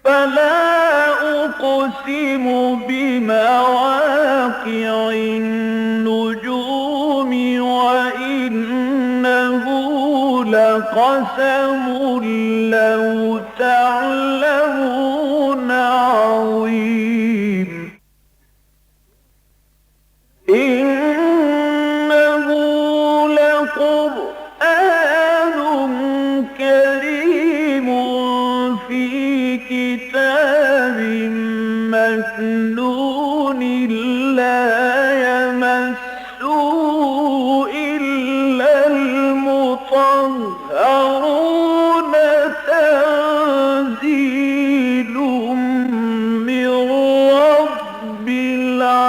فلا أقسم بمواقع النجوم وإنه لقسم لو تعلمون عظيم إنه لقرآن كريم في كتاب مكنون لا يمسه إلا المطهرون تنزيل من رب العالمين.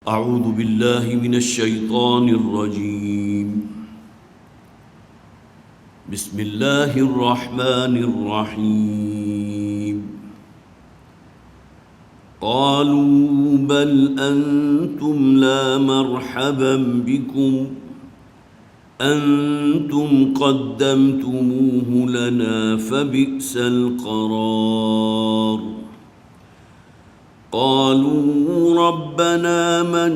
أعوذ بالله من الشيطان الرجيم. بسم الله الرحمن الرحيم. قالوا بل أنتم لا مرحبا بكم أنتم قدمتموه لنا فبئس القرار. قالوا ربنا من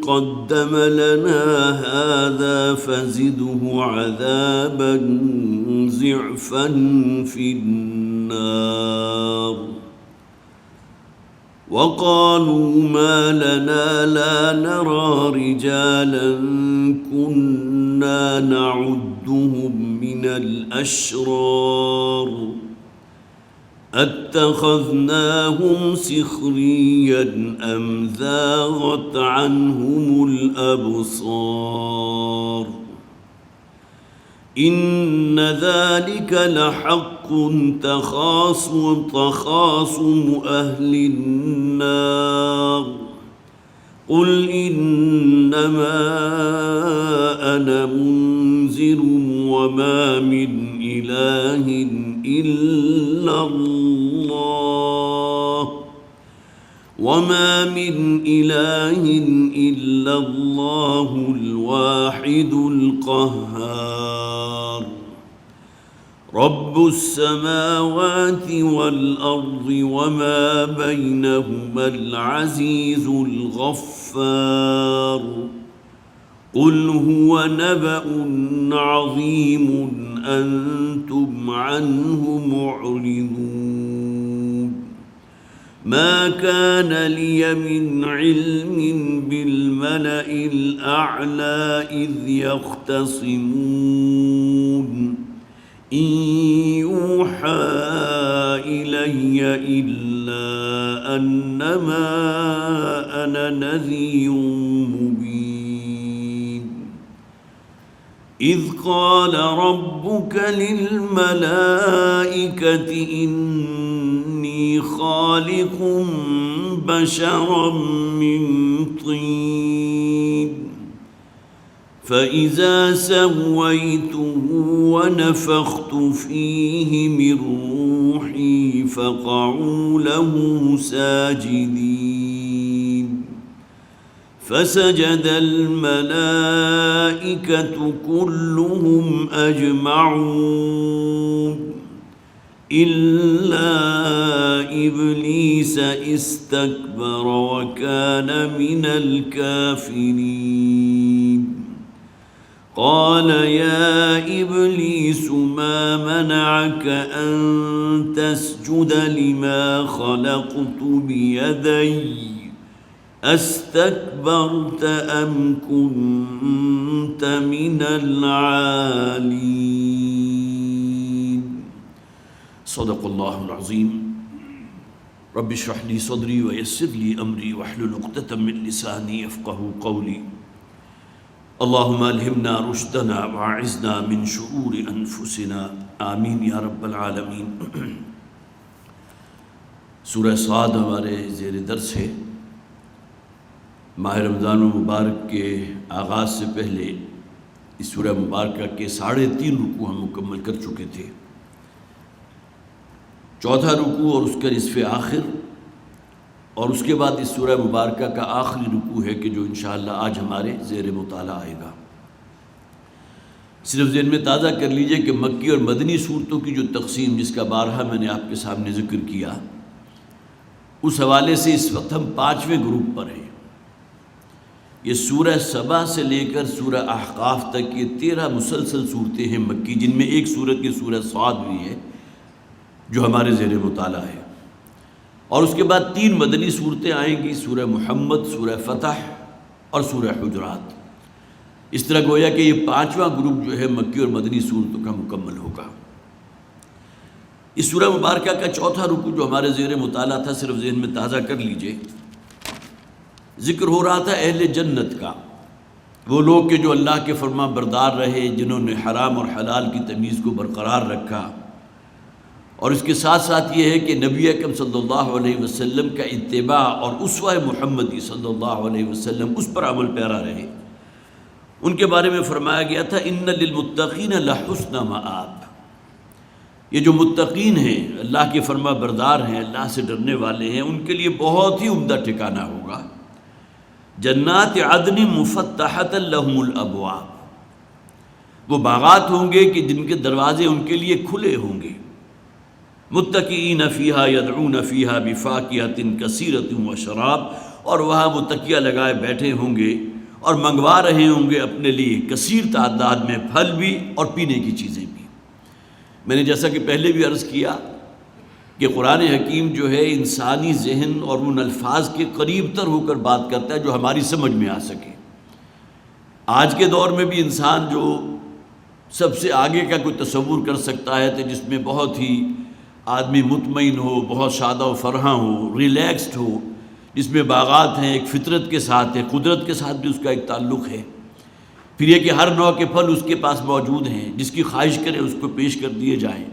قدم لنا هذا فزده عذابا ضعفا في النار. وقالوا ما لنا لا نرى رجالا كنا نعدهم من الأشرار أتخذناهم سخريا أم زاغت عنهم الأبصار. إن ذلك لحق تخاصم أهل النار. قل إنما أنا منذر وما من إله إلا الله الواحد القهار. رب السماوات والأرض وما بينهما العزيز الغفار. قل هو نبأ عظيم أنتم عنه معرضون. ما كان لي من علم بالملأ الأعلى إذ يختصمون إن يوحى إلي إلا أنما أنا نذير مبين. إذ قال ربك للملائكة إني خالق بشرا من طين فإذا سويته ونفخت فيه من روحي فقعوا له ساجدين. فسجد الملائكة كلهم أجمعون إلا إبليس استكبر وكان من الكافرين. قال يا إبليس ما منعك أن تسجد لما خلقت بيدي أستكبرت أم كنت من العالين. صدق الله العظيم. رب اشرح لي صدري ويسر لي أمري واحلل عقدة من لساني يفقهوا قولي. اللهم ألهمنا رشدنا وأعذنا من شرور أنفسنا آمین یا رب العالمین. سورہ صاد ہمارے زیر درس ہے. ماہ رمضان المبارک کے آغاز سے پہلے اس سورہ مبارکہ کے 3.5 رکوع ہم مکمل کر چکے تھے۔ چوتھا رکوع اور اس کا نصف آخر، اور اس کے بعد اس سورہ مبارکہ کا آخری رکوع ہے کہ جو انشاءاللہ آج ہمارے زیر مطالعہ آئے گا۔ صرف ذہن میں تازہ کر لیجئے کہ مکی اور مدنی صورتوں کی جو تقسیم، جس کا بارہا میں نے آپ کے سامنے ذکر کیا، اس حوالے سے اس وقت ہم 5ویں گروپ پر ہیں۔ یہ سورہ سبا سے لے کر سورہ احقاف تک یہ 13 مسلسل صورتیں ہیں مکی، جن میں ایک سورت کی سورہ صاد بھی ہے جو ہمارے زیر مطالعہ ہے، اور اس کے بعد 3 مدنی صورتیں آئیں گی، سورہ محمد، سورہ فتح اور سورہ حجرات۔ اس طرح گویا کہ یہ 5واں گروپ جو ہے مکی اور مدنی صورتوں کا مکمل ہوگا۔ اس سورہ مبارکہ کا چوتھا رکوع جو ہمارے زیر مطالعہ تھا، صرف ذہن میں تازہ کر لیجئے، ذکر ہو رہا تھا اہل جنت کا، وہ لوگ کہ جو اللہ کے فرما بردار رہے، جنہوں نے حرام اور حلال کی تمیز کو برقرار رکھا، اور اس کے ساتھ ساتھ یہ ہے کہ نبی اکرم صلی اللہ علیہ وسلم کا اتباع اور اسوہ محمدی صلی اللہ علیہ وسلم اس پر عمل پیرا رہے۔ ان کے بارے میں فرمایا گیا تھا ان للمتقین لحسن مآب، یہ جو متقین ہیں، اللہ کے فرما بردار ہیں، اللہ سے ڈرنے والے ہیں، ان کے لیے بہت ہی عمدہ ٹھکانہ ہوگا۔ جنات عدن مفتحۃ لہم الابواب، وہ باغات ہوں گے کہ جن کے دروازے ان کے لیے کھلے ہوں گے۔ متکئین فیہا یدعون فیہا بفاکہۃ کثیرۃ وشراب، اور وہاں وہ تکیہ لگائے بیٹھے ہوں گے اور منگوا رہے ہوں گے اپنے لیے کثیر تعداد میں پھل بھی اور پینے کی چیزیں بھی۔ میں نے جیسا کہ پہلے بھی عرض کیا کہ قرآن حکیم جو ہے انسانی ذہن اور ان الفاظ کے قریب تر ہو کر بات کرتا ہے جو ہماری سمجھ میں آ سکے۔ آج کے دور میں بھی انسان جو سب سے آگے کا کوئی تصور کر سکتا ہے تو جس میں بہت ہی آدمی مطمئن ہو، بہت شادہ و فرحاں ہو، ریلیکسڈ ہو، جس میں باغات ہیں، ایک فطرت کے ساتھ ہے، قدرت کے ساتھ بھی اس کا ایک تعلق ہے، پھر یہ کہ ہر نوع کے پھل اس کے پاس موجود ہیں، جس کی خواہش کرے اس کو پیش کر دیے جائیں۔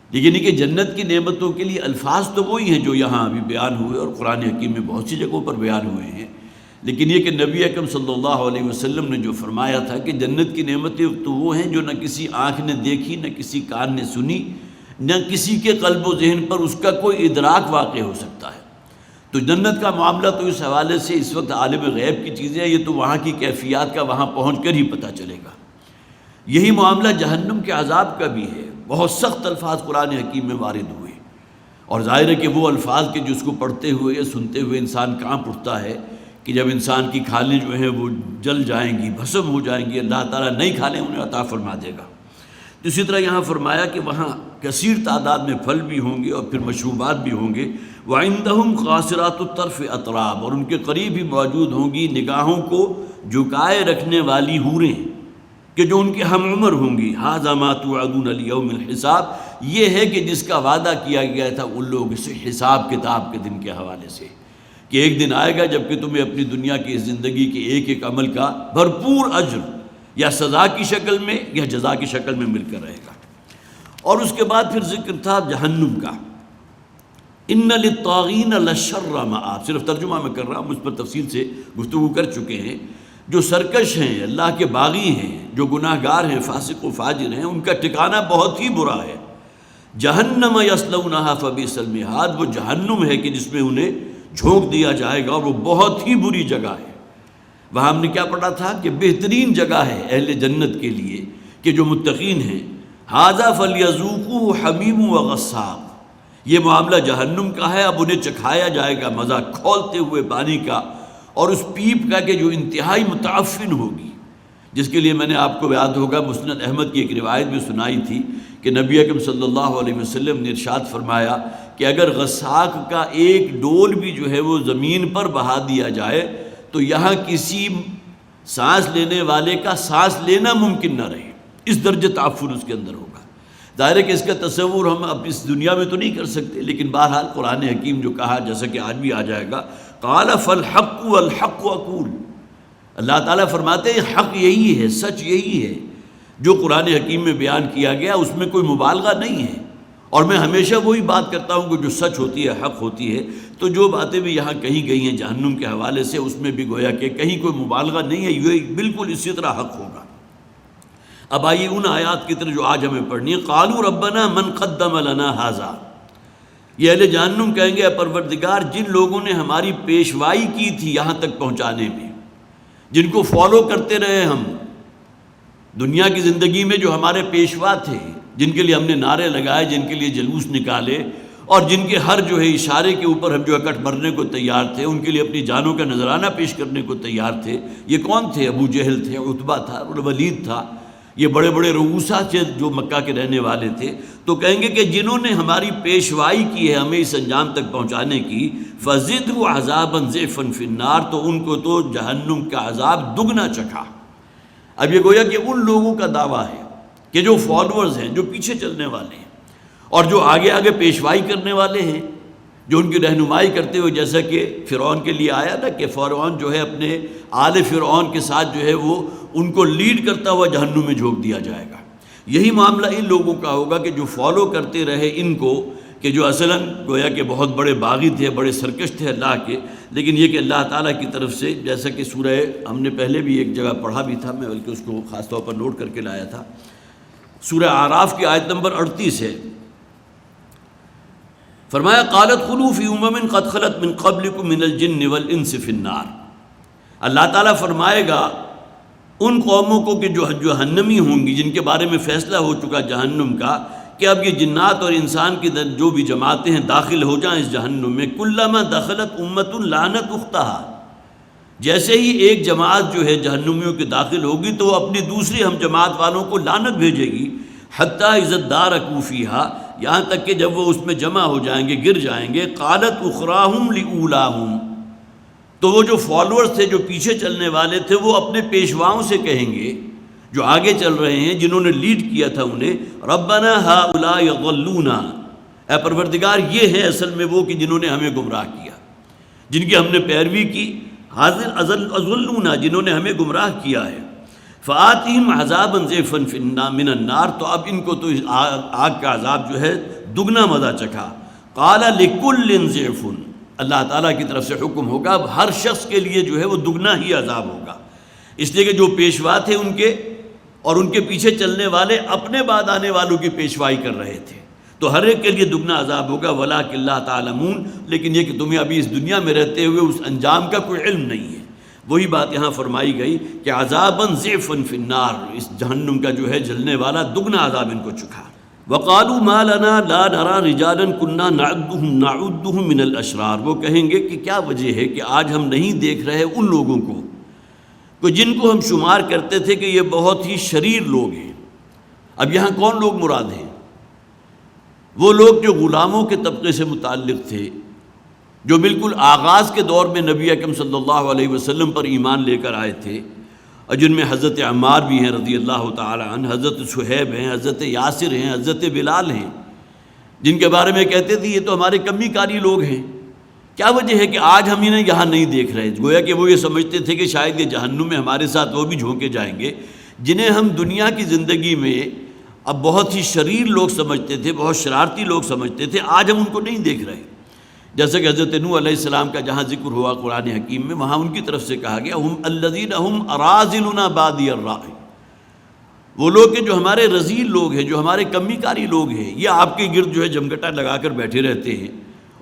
لیکن یہ کہ جنت کی نعمتوں کے لیے الفاظ تو وہی ہیں جو یہاں ابھی بیان ہوئے اور قرآن حکیم میں بہت سی جگہوں پر بیان ہوئے ہیں، لیکن یہ کہ نبی اکرم صلی اللہ علیہ وسلم نے جو فرمایا تھا کہ جنت کی نعمتیں تو وہ ہیں جو نہ کسی آنکھ نے دیکھی، نہ کسی کان نے سنی، نہ کسی کے قلب و ذہن پر اس کا کوئی ادراک واقع ہو سکتا ہے۔ تو جنت کا معاملہ تو اس حوالے سے اس وقت عالم غیب کی چیزیں ہیں، یہ تو وہاں کی کیفیات کا وہاں پہنچ کر ہی پتہ چلے گا۔ یہی معاملہ جہنم کے عذاب کا بھی ہے، بہت سخت الفاظ قرآن حکیم میں وارد ہوئے، اور ظاہر ہے کہ وہ الفاظ کے جس کو پڑھتے ہوئے یا سنتے ہوئے انسان کانپ اٹھتا ہے کہ جب انسان کی کھالیں جو ہیں وہ جل جائیں گی، بھسم ہو جائیں گی، اللہ تعالیٰ نئی کھالیں انہیں عطا فرما دے گا۔ تو اسی طرح یہاں فرمایا کہ وہاں کثیر تعداد میں پھل بھی ہوں گے اور پھر مشروبات بھی ہوں گے۔ وَعِندَهُمْ قَاصِرَاتُ الطَّرْفِ اَطْرَابٌ، اور ان کے قریب ہی موجود ہوں گی نگاہوں کو جھکائے رکھنے والی حوریں کہ جو ان کے ہم عمر ہوں گی۔ هَذَا مَا تُوعَدُونَ لِيَوْمِ الْحِسَابِ، یہ ہے کہ جس کا وعدہ کیا گیا تھا ان لوگوں سے حساب کتاب کے دن کے حوالے سے، کہ ایک دن آئے گا جب کہ تمہیں اپنی دنیا کی زندگی کے ایک ایک عمل کا بھرپور اجر یا سزا کی شکل میں یا جزا کی شکل میں مل کر رہے گا۔ اور اس کے بعد پھر ذکر تھا جہنم کا، ان للطاغین لشر مآب، صرف ترجمہ میں کر رہا ہوں، اس پر تفصیل سے گفتگو کر چکے ہیں۔ جو سرکش ہیں، اللہ کے باغی ہیں، جو گناہ گار ہیں، فاسق و فاجر ہیں، ان کا ٹھکانہ بہت ہی برا ہے۔ جہنم یصلونھا فبئس المہاد، وہ جہنم ہے کہ جس میں انہیں جھونک دیا جائے گا، اور وہ بہت ہی بری جگہ ہے۔ وہاں ہم نے کیا پڑھا تھا کہ بہترین جگہ ہے اہل جنت کے لیے کہ جو متقین ہیں، ھذا فلیذوقوہ حمیم وغساق، یہ معاملہ جہنم کا ہے، اب انہیں چکھایا جائے گا مزہ کھولتے ہوئے پانی کا، اور اس پیپ کا کہ جو انتہائی متعفن ہوگی، جس کے لیے میں نے آپ کو یاد ہوگا مسند احمد کی ایک روایت بھی سنائی تھی کہ نبی اکرم صلی اللہ علیہ وسلم نے ارشاد فرمایا کہ اگر غساق کا ایک ڈول بھی جو ہے وہ زمین پر بہا دیا جائے تو یہاں کسی سانس لینے والے کا سانس لینا ممکن نہ رہے، اس درجے تعفن اس کے اندر ہوگا۔ ظاہر ہے کہ اس کا تصور ہم اب اس دنیا میں تو نہیں کر سکتے، لیکن بہرحال قرآن حکیم جو کہا، جیسا کہ آج بھی آ جائے گا، قال فالحق والحق اقول، اللہ تعالیٰ فرماتے ہیں حق یہی ہے، سچ یہی ہے، جو قرآن حکیم میں بیان کیا گیا اس میں کوئی مبالغہ نہیں ہے، اور میں ہمیشہ وہی بات کرتا ہوں کہ جو سچ ہوتی ہے، حق ہوتی ہے۔ تو جو باتیں بھی یہاں کہی گئی ہیں جہنم کے حوالے سے، اس میں بھی گویا کہ کہیں کوئی مبالغہ نہیں ہے، یہ بالکل اسی طرح حق ہوگا۔ اب آئیے ان آیات کی طرف جو آج ہمیں پڑھنی ہے. قالوا ربنا من قدم لنا ھذا، یہ اہل جہنم کہیں گے اے پروردگار جن لوگوں نے ہماری پیشوائی کی تھی یہاں تک پہنچانے میں، جن کو فالو کرتے رہے ہم دنیا کی زندگی میں، جو ہمارے پیشوا تھے، جن کے لیے ہم نے نعرے لگائے، جن کے لیے جلوس نکالے، اور جن کے ہر جو ہے اشارے کے اوپر ہم جو اکٹ مرنے کو تیار تھے، ان کے لیے اپنی جانوں کا نذرانہ پیش کرنے کو تیار تھے. یہ کون تھے؟ ابو جہل تھے، عتبہ تھا، ولید تھا، یہ بڑے بڑے رؤوسا تھے جو مکہ کے رہنے والے تھے. تو کہیں گے کہ جنہوں نے ہماری پیشوائی کی ہے ہمیں اس انجام تک پہنچانے کی، فَزِدْهُ عَذَابًا ضِعْفًا فِي النَّارِ، تو ان کو تو جہنم کا عذاب دگنا چکھا. اب یہ گویا کہ ان لوگوں کا دعویٰ ہے کہ جو فالوورز ہیں، جو پیچھے چلنے والے ہیں، اور جو آگے آگے پیشوائی کرنے والے ہیں، جو ان کی رہنمائی کرتے ہوئے، جیسا کہ فرعون کے لیے آیا نا کہ فرعون جو ہے اپنے آل فرعون کے ساتھ جو ہے وہ ان کو لیڈ کرتا ہوا جہنم میں جھونک دیا جائے گا. یہی معاملہ ان لوگوں کا ہوگا کہ جو فالو کرتے رہے ان کو، کہ جو اصلاً گویا کہ بہت بڑے باغی تھے، بڑے سرکش تھے اللہ کے، لیکن یہ کہ اللہ تعالیٰ کی طرف سے، جیسا کہ سورہ ہم نے پہلے بھی ایک جگہ پڑھا بھی تھا، میں بلکہ اس کو خاص طور پر نوٹ کر کے لایا تھا، سورہ اعراف کی آیت نمبر 38 ہے. فرمایا قالت خلوا فی امم قد خلت من قبلکم من الجن والانس فی النار. اللہ تعالیٰ فرمائے گا ان قوموں کو کہ جو جہنمی ہوں گی، جن کے بارے میں فیصلہ ہو چکا جہنم کا کہ اب یہ جنات اور انسان کی جو بھی جماعتیں ہیں داخل ہو جائیں اس جہنم میں. کلما دخلت امت لعنت اختہا، جیسے ہی ایک جماعت جو ہے جہنمیوں کے داخل ہوگی تو وہ اپنی دوسری ہم جماعت والوں کو لعنت بھیجے گی. حتیٰ اذا ادارکوا فیہا، یہاں تک کہ جب وہ اس میں جمع ہو جائیں گے، گر جائیں گے. قالت اخراہم لاولاہم، تو وہ جو فالوورز تھے، جو پیچھے چلنے والے تھے، وہ اپنے پیشواؤں سے کہیں گے جو آگے چل رہے ہیں، جنہوں نے لیڈ کیا تھا انہیں، ربنا ہؤلاء یضلونا، اے پروردگار یہ ہیں اصل میں وہ کہ جنہوں نے ہمیں گمراہ کیا، جن کی ہم نے پیروی کی. اضلونا، جنہوں نے ہمیں گمراہ کیا ہے. فآتہم عذابا ضعفا من النار، تو اب ان کو تو آگ کا عذاب جو ہے دگنا مزہ چکھا. قال لکل ضعف، اللہ تعالیٰ کی طرف سے حکم ہوگا اب ہر شخص کے لیے جو ہے وہ دگنا ہی عذاب ہوگا، اس لیے کہ جو پیشوا تھے ان کے اور ان کے پیچھے چلنے والے اپنے بعد آنے والوں کی پیشوائی کر رہے تھے، تو ہر ایک کے لیے دگنا عذاب ہوگا. وَلَٰكِن لَا تَعْلَمُونَ، لیکن یہ کہ تمہیں ابھی اس دنیا میں رہتے ہوئے اس انجام کا کوئی علم نہیں ہے. وہی بات یہاں فرمائی گئی کہ عذاباً ضعفاً فی النار، اس جہنم کا جو ہے جلنے والا دگنا عذاب ان کو چکھا. وَقَالُوا مَا لَنَا لَا نَرَىٰ رِجَالًا كُنَّا نَعُدُّهُمْ مِنَ الْأَشْرَارِ، وہ کہیں گے کہ کیا وجہ ہے کہ آج ہم نہیں دیکھ رہے ان لوگوں کو جن کو ہم شمار کرتے تھے کہ یہ بہت ہی شریر لوگ ہیں. اب یہاں کون لوگ مراد ہیں؟ وہ لوگ جو غلاموں کے طبقے سے متعلق تھے، جو بالکل آغاز کے دور میں نبی اکرم صلی اللہ علیہ وسلم پر ایمان لے کر آئے تھے، اور جن میں حضرت عمار بھی ہیں رضی اللہ تعالی عنہ، حضرت صہیب ہیں، حضرت یاسر ہیں، حضرت بلال ہیں، جن کے بارے میں کہتے تھے یہ تو ہمارے کمی کاری لوگ ہیں. کیا وجہ ہے کہ آج ہم انہیں یہاں نہیں دیکھ رہے؟ گویا کہ وہ یہ سمجھتے تھے کہ شاید یہ جہنم میں ہمارے ساتھ وہ بھی جھونکے جائیں گے جنہیں ہم دنیا کی زندگی میں اب بہت ہی شریر لوگ سمجھتے تھے، بہت شرارتی لوگ سمجھتے تھے، آج ہم ان کو نہیں دیکھ رہے. جیسے کہ حضرت نوح علیہ السلام کا جہاں ذکر ہوا قرآن حکیم میں، وہاں ان کی طرف سے کہا گیا ہم الذین ہم اراذلنا بادی الرائے، وہ لوگ کہ جو ہمارے رذیل لوگ ہیں، جو ہمارے کمی کاری لوگ ہیں، یہ آپ کے گرد جو ہے جمگٹا لگا کر بیٹھے رہتے ہیں،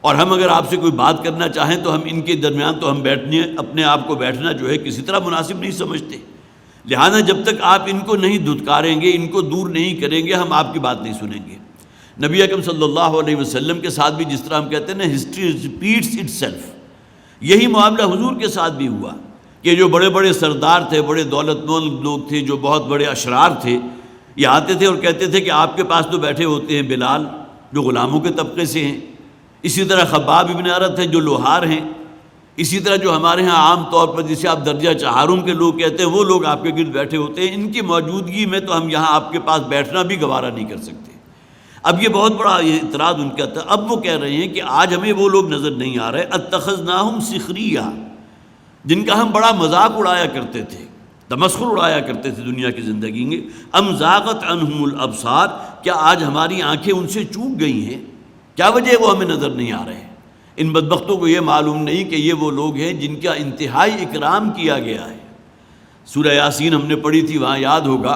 اور ہم اگر آپ سے کوئی بات کرنا چاہیں تو ہم ان کے درمیان تو ہم بیٹھنے اپنے آپ کو بیٹھنا جو ہے کسی طرح مناسب نہیں سمجھتے. لہذا جب تک آپ ان کو نہیں دھتکاریں گے، ان کو دور نہیں کریں گے، ہم آپ کی بات نہیں سنیں گے. نبی اکرم صلی اللہ علیہ وسلم کے ساتھ بھی جس طرح ہم کہتے ہیں نا ہسٹری ریپیٹس اٹ سیلف، یہی معاملہ حضور کے ساتھ بھی ہوا کہ جو بڑے بڑے سردار تھے، بڑے دولت مند لوگ تھے، جو بہت بڑے اشرار تھے، یہ آتے تھے اور کہتے تھے کہ آپ کے پاس تو بیٹھے ہوتے ہیں بلال جو غلاموں کے طبقے سے ہیں، اسی طرح خباب ابن ارت ہے جو لوہار ہیں، اسی طرح جو ہمارے ہاں عام طور پر جسے آپ درجہ چہارم کے لوگ کہتے ہیں وہ لوگ آپ کے گرد بیٹھے ہوتے ہیں. ان کی موجودگی میں تو ہم یہاں آپ کے پاس بیٹھنا بھی گوارا نہیں کر سکتے. اب یہ بہت بڑا اعتراض ان کا تھا. اب وہ کہہ رہے ہیں کہ آج ہمیں وہ لوگ نظر نہیں آ رہے، اتخذناہم سخریہ، جن کا ہم بڑا مذاق اڑایا کرتے تھے، تمسخر اڑایا کرتے تھے دنیا کی زندگی میں. ام زاغت عنہم الابصار، کیا آج ہماری آنکھیں ان سے چوک گئی ہیں؟ کیا وجہ ہے وہ ہمیں نظر نہیں آ رہے ہیں؟ ان بدبختوں کو یہ معلوم نہیں کہ یہ وہ لوگ ہیں جن کا انتہائی اکرام کیا گیا ہے. سورہ یاسین ہم نے پڑھی تھی، وہاں یاد ہوگا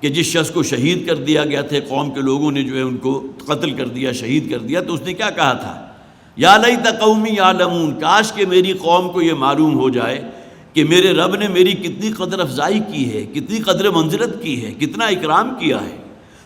کہ جس شخص کو شہید کر دیا گیا تھا، قوم کے لوگوں نے جو ہے ان کو قتل کر دیا، شہید کر دیا، تو اس نے کیا کہا تھا؟ یا لیت قومی یعلمون، کاش کہ میری قوم کو یہ معلوم ہو جائے کہ میرے رب نے میری کتنی قدر افزائی کی ہے، کتنی قدر منزلت کی ہے، کتنا اکرام کیا ہے۔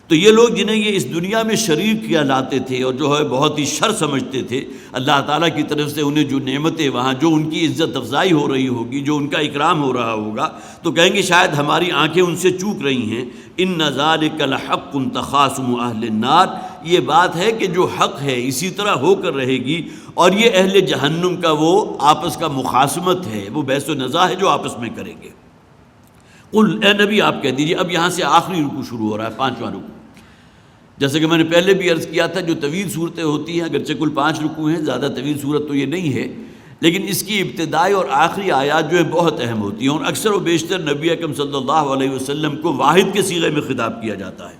تو یہ لوگ جنہیں یہ اس دنیا میں شریک کیا لاتے تھے اور جو ہے بہت ہی شر سمجھتے تھے، اللہ تعالیٰ کی طرف سے انہیں جو نعمتیں وہاں، جو ان کی عزت افزائی ہو رہی ہوگی، جو ان کا اکرام ہو رہا ہوگا، تو کہیں گے شاید ہماری آنکھیں ان سے چوک رہی ہیں۔ ان ذالک لحق تخاصم اہل النار، یہ بات ہے کہ جو حق ہے اسی طرح ہو کر رہے گی، اور یہ اہل جہنم کا وہ آپس کا مخاصمت ہے، وہ بحث و نزاع ہے جو آپس میں کریں گے۔ قل، اے نبی آپ کہہ دیجئے، اب یہاں سے آخری رکوع شروع ہو رہا ہے، 5واں رکوع۔ جیسے کہ میں نے پہلے بھی عرض کیا تھا، جو طویل صورتیں ہوتی ہیں، اگرچہ کل 5 رکوع ہیں، زیادہ طویل صورت تو یہ نہیں ہے، لیکن اس کی ابتدائی اور آخری آیات جو ہے بہت اہم ہوتی ہیں، اور اکثر و بیشتر نبی اکرم صلی اللہ علیہ وسلم کو واحد کے صیغے میں خطاب کیا جاتا ہے۔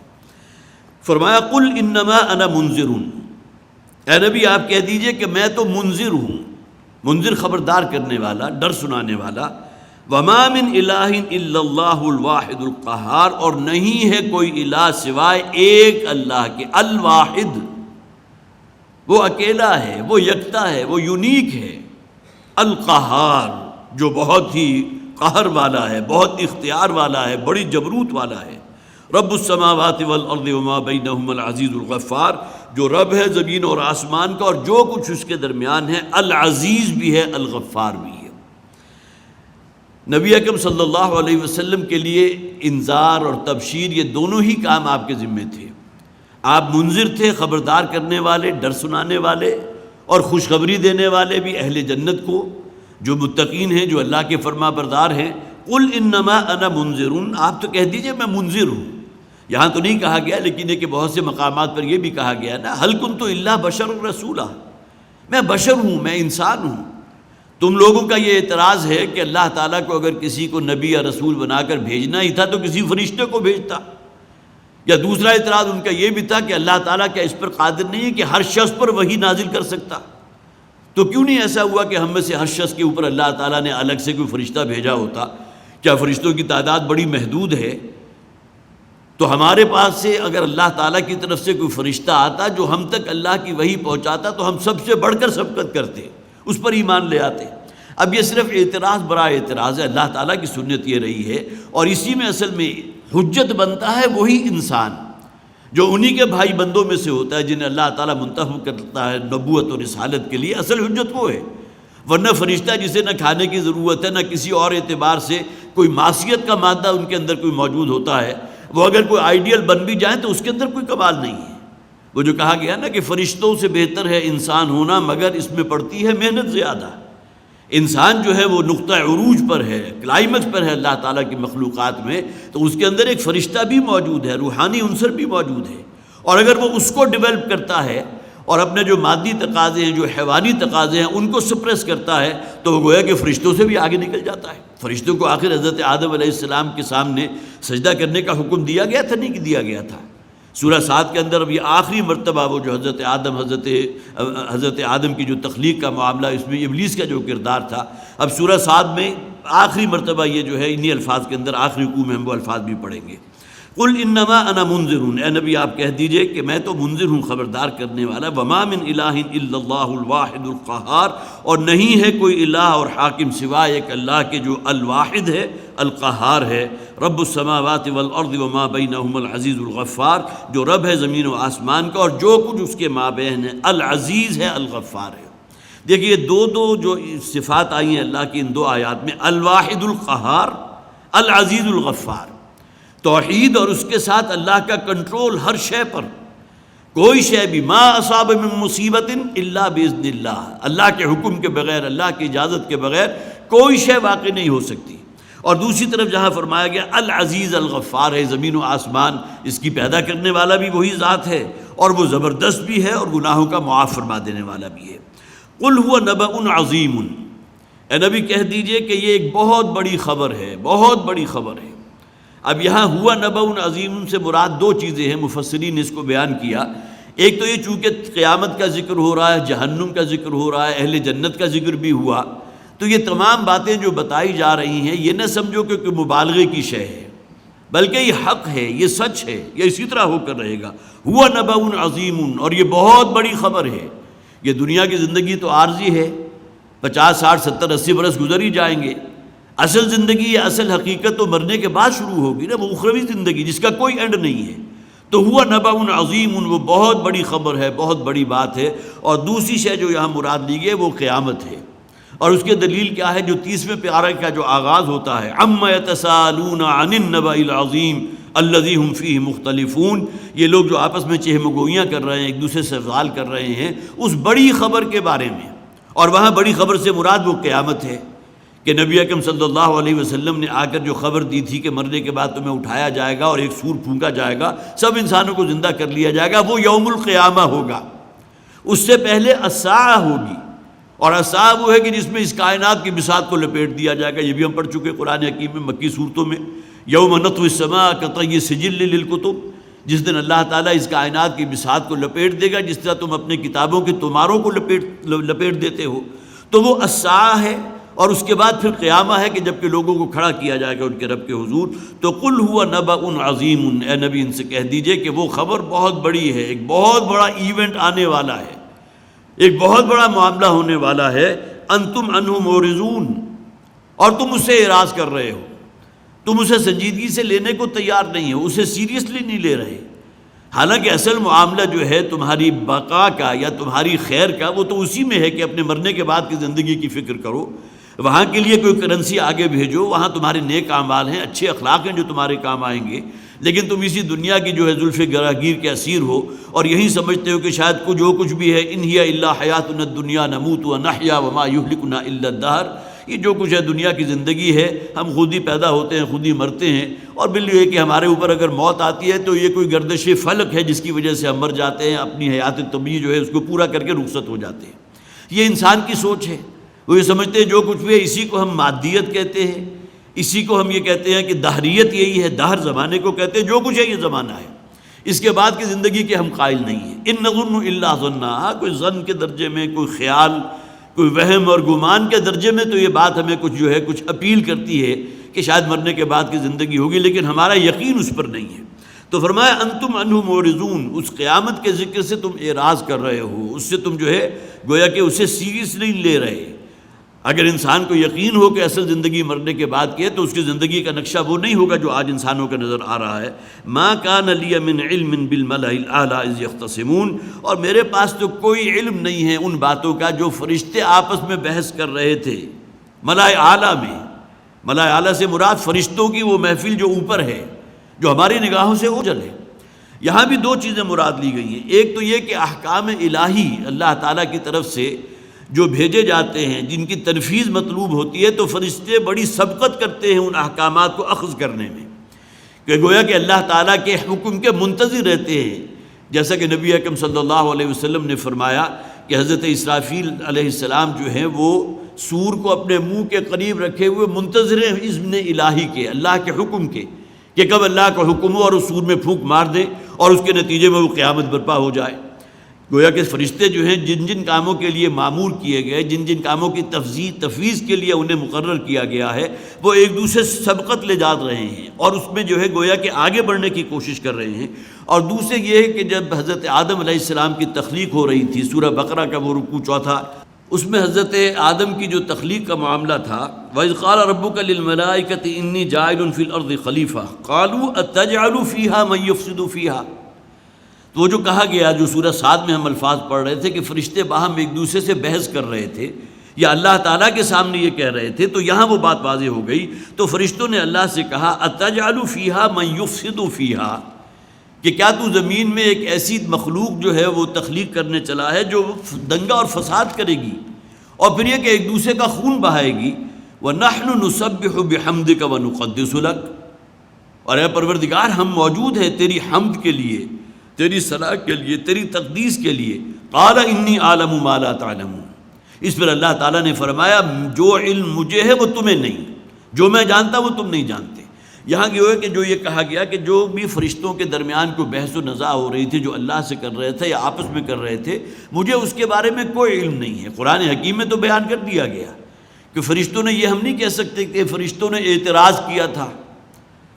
فرمایا قل انما انا منذر، اے نبی آپ کہہ دیجئے کہ میں تو منذر ہوں، منذر خبردار کرنے والا، ڈر سنانے والا۔ وما من الہ الا اللہ الواحد القہار، اور نہیں ہے کوئی الہ سوائے ایک اللہ کے، الواحد، وہ اکیلا ہے، وہ یکتا ہے، وہ یونیک ہے، القہار، جو بہت ہی قہر والا ہے، بہت اختیار والا ہے، بڑی جبروت والا ہے۔ رب السماوات والارض وما بینہما العزیز الغفار، جو رب ہے زمین اور آسمان کا اور جو کچھ اس کے درمیان ہے، العزیز بھی ہے، الغفار بھی ہے۔ نبی اکرم صلی اللہ علیہ وسلم کے لیے انذار اور تبشیر یہ دونوں ہی کام آپ کے ذمے تھے۔ آپ منذر تھے، خبردار کرنے والے، ڈر سنانے والے، اور خوشخبری دینے والے بھی اہل جنت کو، جو متقین ہیں، جو اللہ کے فرما بردار ہیں۔ قل انما انا منذر، آپ تو کہہ دیجئے میں منذر ہوں۔ یہاں تو نہیں کہا گیا، لیکن یہ کہ بہت سے مقامات پر یہ بھی کہا گیا نا، هل كنت الا بشر رسولا، میں بشر ہوں، میں انسان ہوں۔ تم لوگوں کا یہ اعتراض ہے کہ اللہ تعالیٰ کو اگر کسی کو نبی یا رسول بنا کر بھیجنا ہی تھا تو کسی فرشتے کو بھیجتا، یا دوسرا اعتراض ان کا یہ بھی تھا کہ اللہ تعالیٰ کیا اس پر قادر نہیں ہے کہ ہر شخص پر وحی نازل کر سکتا؟ تو کیوں نہیں ایسا ہوا کہ ہم میں سے ہر شخص کے اوپر اللہ تعالیٰ نے الگ سے کوئی فرشتہ بھیجا ہوتا؟ کیا فرشتوں کی تعداد بڑی محدود ہے؟ تو ہمارے پاس سے اگر اللہ تعالیٰ کی طرف سے کوئی فرشتہ آتا جو ہم تک اللہ کی وحی پہنچاتا تو ہم سب سے بڑھ کر سبقت کرتے، اس پر ایمان لے آتے۔ اب یہ صرف اعتراض برائے اعتراض ہے، اللہ تعالیٰ کی سنت یہ رہی ہے، اور اسی میں اصل میں حجت بنتا ہے وہی انسان جو انہی کے بھائی بندوں میں سے ہوتا ہے جنہیں اللہ تعالیٰ منتخب کرتا ہے نبوت اور رسالت کے لیے، اصل حجت وہ ہے۔ ورنہ فرشتہ جسے نہ کھانے کی ضرورت ہے، نہ کسی اور اعتبار سے کوئی معصیت کا مادہ ان کے اندر کوئی موجود ہوتا ہے، وہ اگر کوئی آئیڈیل بن بھی جائیں تو اس کے اندر کوئی کمال نہیں ہے۔ وہ جو کہا گیا نا کہ فرشتوں سے بہتر ہے انسان ہونا، مگر اس میں پڑتی ہے محنت زیادہ۔ انسان جو ہے وہ نقطہ عروج پر ہے، کلائمیکس پر ہے اللہ تعالیٰ کی مخلوقات میں، تو اس کے اندر ایک فرشتہ بھی موجود ہے، روحانی عنصر بھی موجود ہے، اور اگر وہ اس کو ڈیولپ کرتا ہے اور اپنے جو مادی تقاضے ہیں، جو حیوانی تقاضے ہیں، ان کو سپریس کرتا ہے، تو وہ گویا کہ فرشتوں سے بھی آگے نکل جاتا ہے۔ فرشتوں کو آخر حضرت آدم علیہ السلام کے سامنے سجدہ کرنے کا حکم دیا گیا تھا، نہیں دیا گیا تھا؟ سورہ 7 کے اندر اب یہ آخری مرتبہ وہ جو حضرت آدم کی جو تخلیق کا معاملہ، اس میں ابلیس کا جو کردار تھا، اب سورہ 7 میں آخری مرتبہ یہ جو ہے انہی الفاظ کے اندر آخری رکوع میں ہم وہ الفاظ بھی پڑھیں گے۔ قل انما انا منذر، اے نبی آپ کہہ دیجئے کہ میں تو منذر ہوں، خبردار کرنے والا۔ وما من الہ الا اللہ الواحد القہار، اور نہیں ہے کوئی الہ اور حاکم سوائے ایک اللہ کے جو الواحد ہے، القہار ہے۔ رب السماوات والارض وما بینہما العزیز الغفار، جو رب ہے زمین و آسمان کا اور جو کچھ اس کے مابین ہے، العزیز ہے، الغفار ہے۔ دیکھیے دو جو صفات آئی ہیں اللہ کی ان دو آیات میں، الواحد القہار، العزیز الغفار، توحید اور اس کے ساتھ اللہ کا کنٹرول ہر شے پر، کوئی شے بھی، ما اصاب من مصیبت الا باذن اللہ، اللہ کے حکم کے بغیر، اللہ کی اجازت کے بغیر کوئی شے واقع نہیں ہو سکتی۔ اور دوسری طرف جہاں فرمایا گیا العزیز الغفار ہے، زمین و آسمان اس کی پیدا کرنے والا بھی وہی ذات ہے، اور وہ زبردست بھی ہے اور گناہوں کا معاف فرما دینے والا بھی ہے۔ قل هو نبأ عظیم، اے نبی کہہ دیجئے کہ یہ ایک بہت بڑی خبر ہے، بہت بڑی خبر ہے۔ اب یہاں ہوا نبأ عظیم سے مراد دو چیزیں ہیں، مفسرین نے اس کو بیان کیا۔ ایک تو یہ چونکہ قیامت کا ذکر ہو رہا ہے، جہنم کا ذکر ہو رہا ہے، اہل جنت کا ذکر بھی ہوا، تو یہ تمام باتیں جو بتائی جا رہی ہیں یہ نہ سمجھو کہ کوئی مبالغے کی شے ہے، بلکہ یہ حق ہے، یہ سچ ہے، یہ اسی طرح ہو کر رہے گا۔ ہوا نبأ عظیم، اور یہ بہت بڑی خبر ہے۔ یہ دنیا کی زندگی تو عارضی ہے، 50 60 70 80 برس گزر ہی جائیں گے۔ اصل زندگی یا اصل حقیقت تو مرنے کے بعد شروع ہوگی نا، وہ اخروی زندگی جس کا کوئی اینڈ نہیں ہے۔ تو ہوا نبأ عظیم، وہ بہت بڑی خبر ہے، بہت بڑی بات ہے۔ اور دوسری شے جو یہاں مراد لی گئی وہ قیامت ہے، اور اس کی دلیل کیا ہے؟ جو 30ویں پیارے کا جو آغاز ہوتا ہے، عما یتساءلون عن النبأ العظیم الذی هم فیہ مختلفون، یہ لوگ جو آپس میں چہمگوئیاں کر رہے ہیں، ایک دوسرے سے سوال کر رہے ہیں اس بڑی خبر کے بارے میں، اور وہاں بڑی خبر سے مراد وہ قیامت ہے کہ نبی اکرم صلی اللہ علیہ وسلم نے آ کر جو خبر دی تھی کہ مرنے کے بعد تمہیں اٹھایا جائے گا اور ایک سور پھونکا جائے گا، سب انسانوں کو زندہ کر لیا جائے گا، وہ یوم القیامہ ہوگا۔ اس سے پہلے الساعہ ہوگی، اور الساعہ وہ ہے کہ جس میں اس کائنات کی بساط کو لپیٹ دیا جائے گا۔ یہ بھی ہم پڑھ چکے قرآن حکیم میں مکی صورتوں میں، یوم نطوی السماء کطی السجل للکتب، جس دن اللہ تعالیٰ اس کائنات کی بساط کو لپیٹ دے گا جس طرح تم اپنے کتابوں کے تمہاروں کو لپیٹ دیتے ہو۔ تو وہ الساعہ ہے، اور اس کے بعد پھر قیامہ ہے کہ جب کہ لوگوں کو کھڑا کیا جائے گا ان کے رب کے حضور۔ تو قل ہوا نبأ عظیم، اے نبی ان سے کہہ دیجئے کہ وہ خبر بہت بڑی ہے، ایک بہت بڑا ایونٹ آنے والا ہے، ایک بہت بڑا معاملہ ہونے والا ہے۔ انتم عنہ معرضون، اور تم اس سے اعراض کر رہے ہو، تم اسے سنجیدگی سے لینے کو تیار نہیں ہو، اسے سیریسلی نہیں لے رہے، حالانکہ اصل معاملہ جو ہے تمہاری بقا کا یا تمہاری خیر کا وہ تو اسی میں ہے کہ اپنے مرنے کے بعد کی زندگی کی فکر کرو، وہاں کے لیے کوئی کرنسی آگے بھیجو، وہاں تمہارے نیک اعمال ہیں، اچھے اخلاق ہیں جو تمہارے کام آئیں گے، لیکن تم اسی دنیا کی جو ہے زلف گراگیر کے اسیر ہو، اور یہی سمجھتے ہو کہ شاید جو کچھ بھی ہے ان ہی الا حیاتنا الدنیا نموت ونحیا وما یہلکنا الا الدہر، یہ جو کچھ ہے دنیا کی زندگی ہے، ہم خود ہی پیدا ہوتے ہیں، خود ہی مرتے ہیں، اور بالکل یہ کہ ہمارے اوپر اگر موت آتی ہے تو یہ کوئی گردش فلک ہے جس کی وجہ سے ہم مر جاتے ہیں، اپنی حیات طبیعی جو ہے اس کو پورا کر کے رخصت ہو جاتے ہیں۔ یہ انسان کی سوچ ہے، وہ یہ سمجھتے ہیں جو کچھ بھی ہے اسی کو ہم مادیت کہتے ہیں، اسی کو ہم یہ کہتے ہیں کہ دہریت یہی ہے، دہر زمانے کو کہتے ہیں، جو کچھ ہے یہ زمانہ ہے، اس کے بعد کی زندگی کے ہم قائل نہیں ہیں۔ ان نظن الا ظنا، کوئی ظن کے درجے میں، کوئی خیال، کوئی وہم اور گمان کے درجے میں تو یہ بات ہمیں کچھ جو ہے کچھ اپیل کرتی ہے کہ شاید مرنے کے بعد کی زندگی ہوگی، لیکن ہمارا یقین اس پر نہیں ہے۔ تو فرمایا انتم عنہ معرضون، اس قیامت کے ذکر سے تم اعراض کر رہے ہو، اس سے تم جو ہے گویا کہ اسے سیریس نہیں لے رہے۔ اگر انسان کو یقین ہو کہ اصل زندگی مرنے کے بعد کی ہے تو اس کی زندگی کا نقشہ وہ نہیں ہوگا جو آج انسانوں کا نظر آ رہا ہے۔ ما کان لی من علم بالملأ الاعلی اذ یختصمون، اور میرے پاس تو کوئی علم نہیں ہے ان باتوں کا جو فرشتے آپس میں بحث کر رہے تھے ملأ اعلیٰ میں۔ ملأ اعلیٰ سے مراد فرشتوں کی وہ محفل جو اوپر ہے، جو ہماری نگاہوں سے اوجھل ہے۔ یہاں بھی دو چیزیں مراد لی گئی ہیں، ایک تو یہ کہ احکام الہی اللہ تعالیٰ کی طرف سے جو بھیجے جاتے ہیں، جن کی تنفیذ مطلوب ہوتی ہے، تو فرشتے بڑی سبقت کرتے ہیں ان احکامات کو اخذ کرنے میں، کہ گویا کہ اللہ تعالیٰ کے حکم کے منتظر رہتے ہیں۔ جیسا کہ نبی اکرم صلی اللہ علیہ وسلم نے فرمایا کہ حضرت اسرافیل علیہ السلام جو ہیں وہ سور کو اپنے منہ کے قریب رکھے ہوئے منتظر ہیں اذن الہی کے، اللہ کے حکم کے، کہ کب اللہ کا حکم ہو اور اس سور میں پھونک مار دے اور اس کے نتیجے میں وہ قیامت برپا ہو جائے۔ گویا کہ فرشتے جو ہیں جن جن کاموں کے لیے معمور کیے گئے، جن جن کاموں کی تفویض کے لیے انہیں مقرر کیا گیا ہے، وہ ایک دوسرے سے سبقت لے جا رہے ہیں اور اس میں جو ہے گویا کہ آگے بڑھنے کی کوشش کر رہے ہیں۔ اور دوسرے یہ ہے کہ جب حضرت آدم علیہ السلام کی تخلیق ہو رہی تھی، سورہ بقرہ کا وہ رکوع چوتھا، اس میں حضرت آدم کی جو تخلیق کا معاملہ تھا، وَإِذْ قَالَ رَبُّكَ لِلْمَلَائِكَةِ إِنِّي جَاعِلٌ فِي الْأَرْضِ خَلِيفَةً قَالُوا أَتَجْعَلُ فِيهَا مَن يُفْسِدُ فِيهَا۔ تو وہ جو کہا گیا، جو سورہ 7 میں ہم الفاظ پڑھ رہے تھے کہ فرشتے باہم ایک دوسرے سے بحث کر رہے تھے یا اللہ تعالیٰ کے سامنے یہ کہہ رہے تھے، تو یہاں وہ بات واضح ہو گئی۔ تو فرشتوں نے اللہ سے کہا أَتَجْعَلُ فِيهَا مَن يُفْسِدُ فِيهَا، کہ کیا تو زمین میں ایک ایسی مخلوق جو ہے وہ تخلیق کرنے چلا ہے جو دنگا اور فساد کرے گی، اور پھر یہ کہ ایک دوسرے کا خون بہائے گی۔ وَنَحْنُ نُسَبِّحُ بِحَمْدِكَ وَنُقَدِّسُ لَكَ، اور اے پروردگار ہم موجود ہیں تیری حمد کے لیے، تیری صلاح کے لیے، تیری تقدیس کے لیے۔ قال انی اعلم ما لا تعلمون، اس پر اللہ تعالیٰ نے فرمایا جو علم مجھے ہے وہ تمہیں نہیں، جو میں جانتا وہ تم نہیں جانتے۔ یہاں یہ ہے کہ جو یہ کہا گیا کہ جو بھی فرشتوں کے درمیان کوئی بحث و نزاع ہو رہی تھی جو اللہ سے کر رہے تھے یا آپس میں کر رہے تھے، مجھے اس کے بارے میں کوئی علم نہیں ہے۔ قرآن حکیم میں تو بیان کر دیا گیا کہ فرشتوں نے یہ ہم نہیں کہہ سکتے کہ فرشتوں نے اعتراض کیا تھا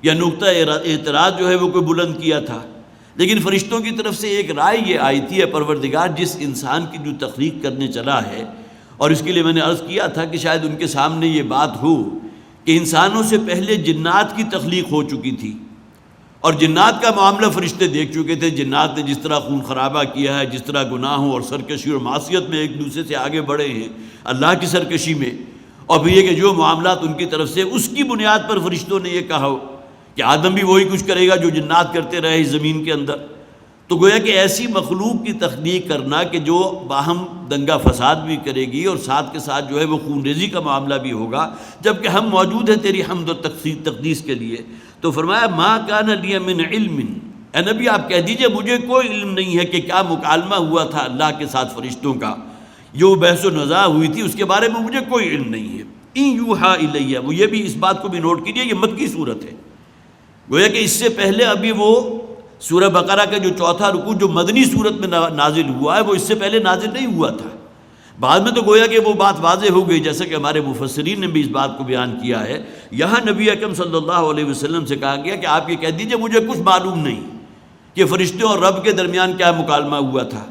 یا نقطہ اعتراض جو ہے وہ کوئی بلند کیا تھا، لیکن فرشتوں کی طرف سے ایک رائے یہ آئی تھی، اے پروردگار جس انسان کی جو تخلیق کرنے چلا ہے، اور اس کے لیے میں نے عرض کیا تھا کہ شاید ان کے سامنے یہ بات ہو کہ انسانوں سے پہلے جنات کی تخلیق ہو چکی تھی، اور جنات کا معاملہ فرشتے دیکھ چکے تھے، جنات نے جس طرح خون خرابہ کیا ہے، جس طرح گناہوں اور سرکشی اور معصیت میں ایک دوسرے سے آگے بڑھے ہیں اللہ کی سرکشی میں، اور پھر یہ کہ جو معاملات ان کی طرف سے، اس کی بنیاد پر فرشتوں نے یہ کہا ہو کہ آدم بھی وہی کچھ کرے گا جو جنات کرتے رہے اس زمین کے اندر۔ تو گویا کہ ایسی مخلوق کی تخلیق کرنا کہ جو باہم دنگا فساد بھی کرے گی اور ساتھ کے ساتھ جو ہے وہ خون ریزی کا معاملہ بھی ہوگا، جبکہ ہم موجود ہیں تیری حمد و تقدیس کے لیے۔ تو فرمایا ما کان لی من علم، اے نبی آپ کہہ دیجئے مجھے کوئی علم نہیں ہے کہ کیا مکالمہ ہوا تھا اللہ کے ساتھ فرشتوں کا، جو بحث و نزاع ہوئی تھی اس کے بارے میں مجھے کوئی علم نہیں ہے۔ ان یوحا الیہ، وہ یہ بھی اس بات کو بھی نوٹ کیجئے یہ مکی صورت ہے، گویا کہ اس سے پہلے ابھی وہ سورہ بقرہ کا جو چوتھا رکوع جو مدنی صورت میں نازل ہوا ہے وہ اس سے پہلے نازل نہیں ہوا تھا۔ بعد میں تو گویا کہ وہ بات واضح ہو گئی، جیسا کہ ہمارے مفسرین نے بھی اس بات کو بیان کیا ہے۔ یہاں نبی اکرم صلی اللہ علیہ وسلم سے کہا گیا کہ آپ یہ کہہ دیجئے مجھے کچھ معلوم نہیں کہ فرشتوں اور رب کے درمیان کیا مکالمہ ہوا تھا،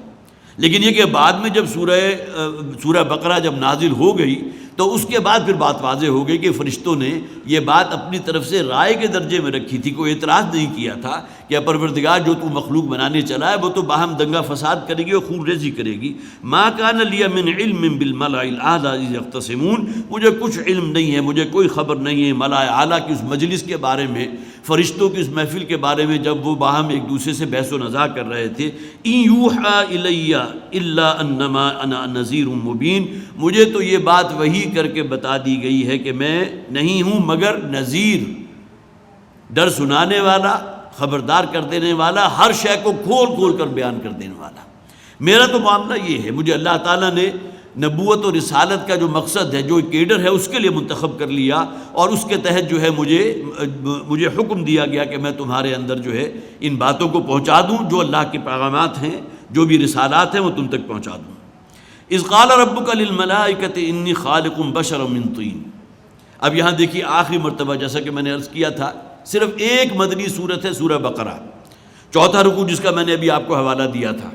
لیکن یہ کہ بعد میں جب سورہ بقرہ جب نازل ہو گئی تو اس کے بعد پھر بات واضح ہو گئی کہ فرشتوں نے یہ بات اپنی طرف سے رائے کے درجے میں رکھی تھی، کوئی اعتراض نہیں کیا تھا کہ پروردگار جو تو مخلوق بنانے چلا ہے وہ تو باہم دنگا فساد کرے گی اور خون ریزی کرے گی۔ ما کان لی من علم بالملأ الاعلی اذ یختصمون، مجھے کچھ علم نہیں ہے، مجھے کوئی خبر نہیں ہے ملأ اعلیٰ کی اس مجلس کے بارے میں، فرشتوں کی اس محفل کے بارے میں جب وہ باہم ایک دوسرے سے بحث و نزاع کر رہے تھے۔ ان یوحا الی الا انما انا نذیر مبین، مجھے تو یہ بات وحی کر کے بتا دی گئی ہے کہ میں نہیں ہوں مگر نذیر، ڈر سنانے والا، خبردار کر دینے والا، ہر شے کو کھول کھول کر بیان کر دینے والا۔ میرا تو معاملہ یہ ہے، مجھے اللہ تعالیٰ نے نبوت اور رسالت کا جو مقصد ہے، جو کیڈر ہے، اس کے لیے منتخب کر لیا، اور اس کے تحت جو ہے مجھے حکم دیا گیا کہ میں تمہارے اندر جو ہے ان باتوں کو پہنچا دوں، جو اللہ کے پیغامات ہیں، جو بھی رسالات ہیں وہ تم تک پہنچا دوں۔ اذ قال ربک للملائکۃ انی خالق بشرا من طین، اب یہاں دیکھیے آخری مرتبہ جیسا کہ میں نے عرض کیا تھا صرف ایک مدنی صورت ہے سورہ بقرہ، چوتھا رکوع جس کا میں نے ابھی آپ کو حوالہ دیا تھا،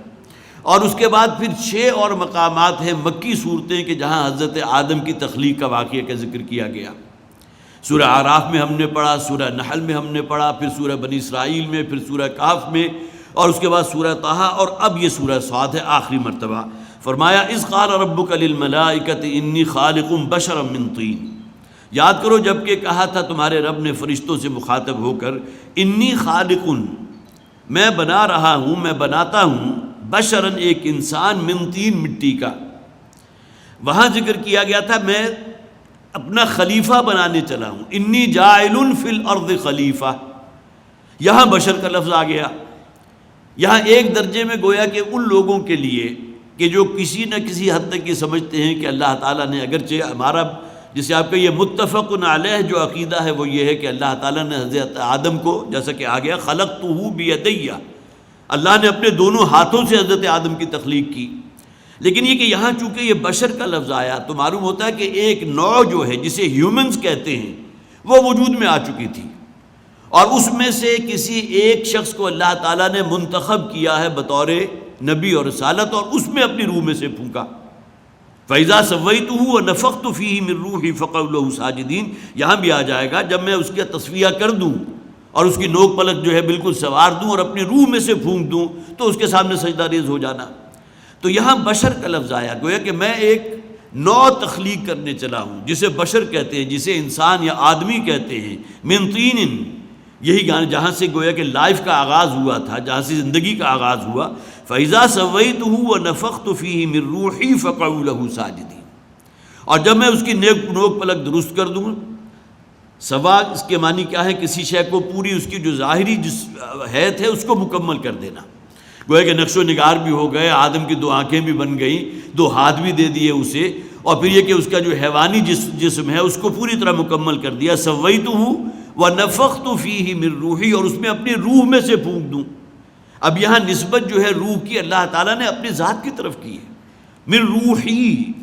اور اس کے بعد پھر 6 اور مقامات ہیں مکی صورتیں کہ جہاں حضرت آدم کی تخلیق کا واقعہ کا ذکر کیا گیا۔ سورہ اعراف میں ہم نے پڑھا، سورہ نحل میں ہم نے پڑھا، پھر سورہ بنی اسرائیل میں، پھر سورہ کہف میں، اور اس کے بعد سورہ طٰہٰ، اور اب یہ سورہ صاد ہے آخری مرتبہ۔ فرمایا اذ قال ربک للملائکۃ انی خالق بشرا من طین، یاد کرو جب کہ کہا تھا تمہارے رب نے فرشتوں سے مخاطب ہو کر، انی خالق، میں بنا رہا ہوں، میں بناتا ہوں، بشرن ایک انسان، من طین مٹی کا۔ وہاں ذکر کیا گیا تھا میں اپنا خلیفہ بنانے چلا ہوں، انی جاعل فی الارض خلیفہ، یہاں بشر کا لفظ آ گیا۔ یہاں ایک درجے میں گویا کہ ان لوگوں کے لیے کہ جو کسی نہ کسی حد تک یہ سمجھتے ہیں کہ اللہ تعالیٰ نے، اگرچہ ہمارا جسے آپ کا یہ متفق علیہ جو عقیدہ ہے وہ یہ ہے کہ اللہ تعالیٰ نے حضرت آدم کو، جیسا کہ آ گیا خلقتہ بیدی، اللہ نے اپنے دونوں ہاتھوں سے حضرت آدم کی تخلیق کی، لیکن یہ کہ یہاں چونکہ یہ بشر کا لفظ آیا تو معلوم ہوتا ہے کہ ایک نوع جو ہے جسے ہیومنز کہتے ہیں وہ وجود میں آ چکی تھی، اور اس میں سے کسی ایک شخص کو اللہ تعالیٰ نے منتخب کیا ہے بطور نبی اور رسالت، اور اس میں اپنی روح میں سے پھونکا۔ فَإِذَا سَوَّيْتُهُ وَنَفَخْتُ فِيهِ مِن رُوحِي فَقَعُوا لَهُ سَاجِدِينَ، یہاں بھی آ جائے گا جب میں اس کا تصفیہ کر دوں اور اس کی نوک پلک جو ہے بالکل سوار دوں اور اپنی روح میں سے پھونک دوں تو اس کے سامنے سجدہ ریز ہو جانا۔ تو یہاں بشر کا لفظ آیا، گویا کہ میں ایک نو تخلیق کرنے چلا ہوں جسے بشر کہتے ہیں، جسے انسان یا آدمی کہتے ہیں، من طین، یہی گانے جہاں سے گویا کہ لائف کا آغاز ہوا تھا، جہاں سے زندگی کا آغاز ہوا۔ فَإِذَا سَوَّيْتُهُ وَنَفَخْتُ فِيهِ مِن رُوحِي فَقَعُوا لَهُ سَاجِدِينَ، اور جب میں اس کی نوک پلک درست کر دوں، سوا اس کے معنی کیا ہے، کسی شے کو پوری اس کی جو ظاہری حیت ہے اس کو مکمل کر دینا، گویا کہ نقش و نگار بھی ہو گئے، آدم کی 2 آنکھیں بھی بن گئیں، 2 ہاتھ بھی دے دیے اسے، اور پھر یہ کہ اس کا جو حیوانی جسم ہے اس کو پوری طرح مکمل کر دیا۔ سَوَّيْتُهُ وَنَفَخْتُ فِيهِ مِن رُوحِي، اور اس میں اپنی روح میں سے پھونک دوں۔ اب یہاں نسبت جو ہے روح کی اللہ تعالیٰ نے اپنی ذات کی طرف کی ہے، من روحی،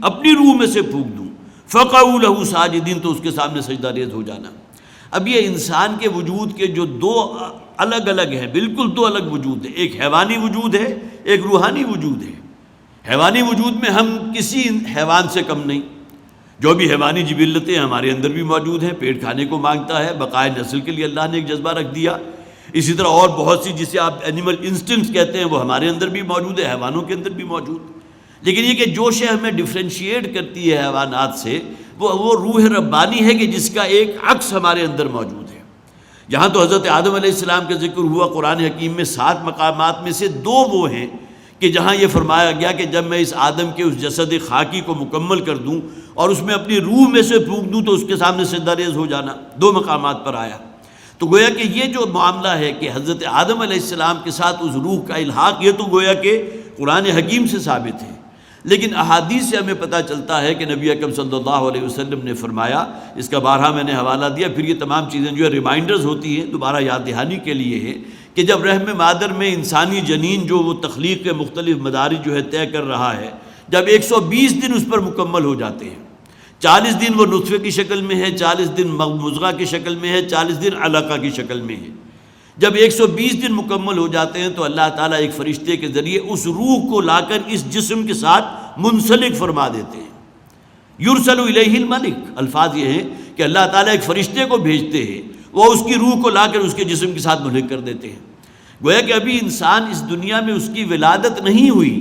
اپنی روح میں سے پھونک دوں، فَقَعُوا لَهُ سَاجِدِينَ، تو اس کے سامنے سجدہ ریز ہو جانا۔ اب یہ انسان کے وجود کے جو دو الگ الگ ہیں، بالکل دو الگ وجود ہیں، ایک حیوانی وجود ہے، ایک روحانی وجود ہے۔ حیوانی وجود میں ہم کسی حیوان سے کم نہیں، جو بھی حیوانی جبلتیں ہمارے اندر بھی موجود ہیں، پیٹ کھانے کو مانگتا ہے، بقائے نسل کے لیے اللہ نے ایک جذبہ رکھ دیا۔ اسی طرح اور بہت سی جسے آپ اینیمل انسٹنکٹس کہتے ہیں وہ ہمارے اندر بھی موجود ہے، حیوانوں کے اندر بھی موجود۔ لیکن یہ کہ جو شے ہمیں ڈفرینشیٹ کرتی ہے حیوانات سے وہ روح ربانی ہے کہ جس کا ایک عکس ہمارے اندر موجود ہے۔ یہاں تو حضرت آدم علیہ السلام کا ذکر ہوا قرآن حکیم میں 7 مقامات میں سے 2 وہ ہیں کہ جہاں یہ فرمایا گیا کہ جب میں اس آدم کے اس جسد خاکی کو مکمل کر دوں اور اس میں اپنی روح میں سے پھونک دوں تو اس کے سامنے سجدہ ریز ہو جانا، 2 مقامات پر آیا۔ تو گویا کہ یہ جو معاملہ ہے کہ حضرت آدم علیہ السلام کے ساتھ اس روح کا الحاق، یہ تو گویا کہ قرآن حکیم سے ثابت ہے، لیکن احادیث سے ہمیں پتہ چلتا ہے کہ نبی اکرم صلی اللہ علیہ وسلم نے فرمایا، اس کا بارہا میں نے حوالہ دیا، پھر یہ تمام چیزیں جو ہے ریمائنڈرز ہوتی ہیں، دوبارہ یاد دہانی کے لیے ہے کہ جب رحم مادر میں انسانی جنین جو وہ تخلیق کے مختلف مدارج جو ہے طے کر رہا ہے، جب 120 دن اس پر مکمل ہو جاتے ہیں، 40 دن وہ نطفے کی شکل میں ہے، 40 دن مضغہ کی شکل میں ہے، 40 دن علقہ کی شکل میں ہے، جب 120 دن مکمل ہو جاتے ہیں تو اللہ تعالیٰ ایک فرشتے کے ذریعے اس روح کو لا کر اس جسم کے ساتھ منسلک فرما دیتے ہیں۔ یرسل الیہ الملک، الفاظ یہ ہیں کہ اللہ تعالیٰ ایک فرشتے کو بھیجتے ہیں، وہ اس کی روح کو لا کر اس کے جسم کے ساتھ منسلک کر دیتے ہیں۔ گویا کہ ابھی انسان اس دنیا میں اس کی ولادت نہیں ہوئی،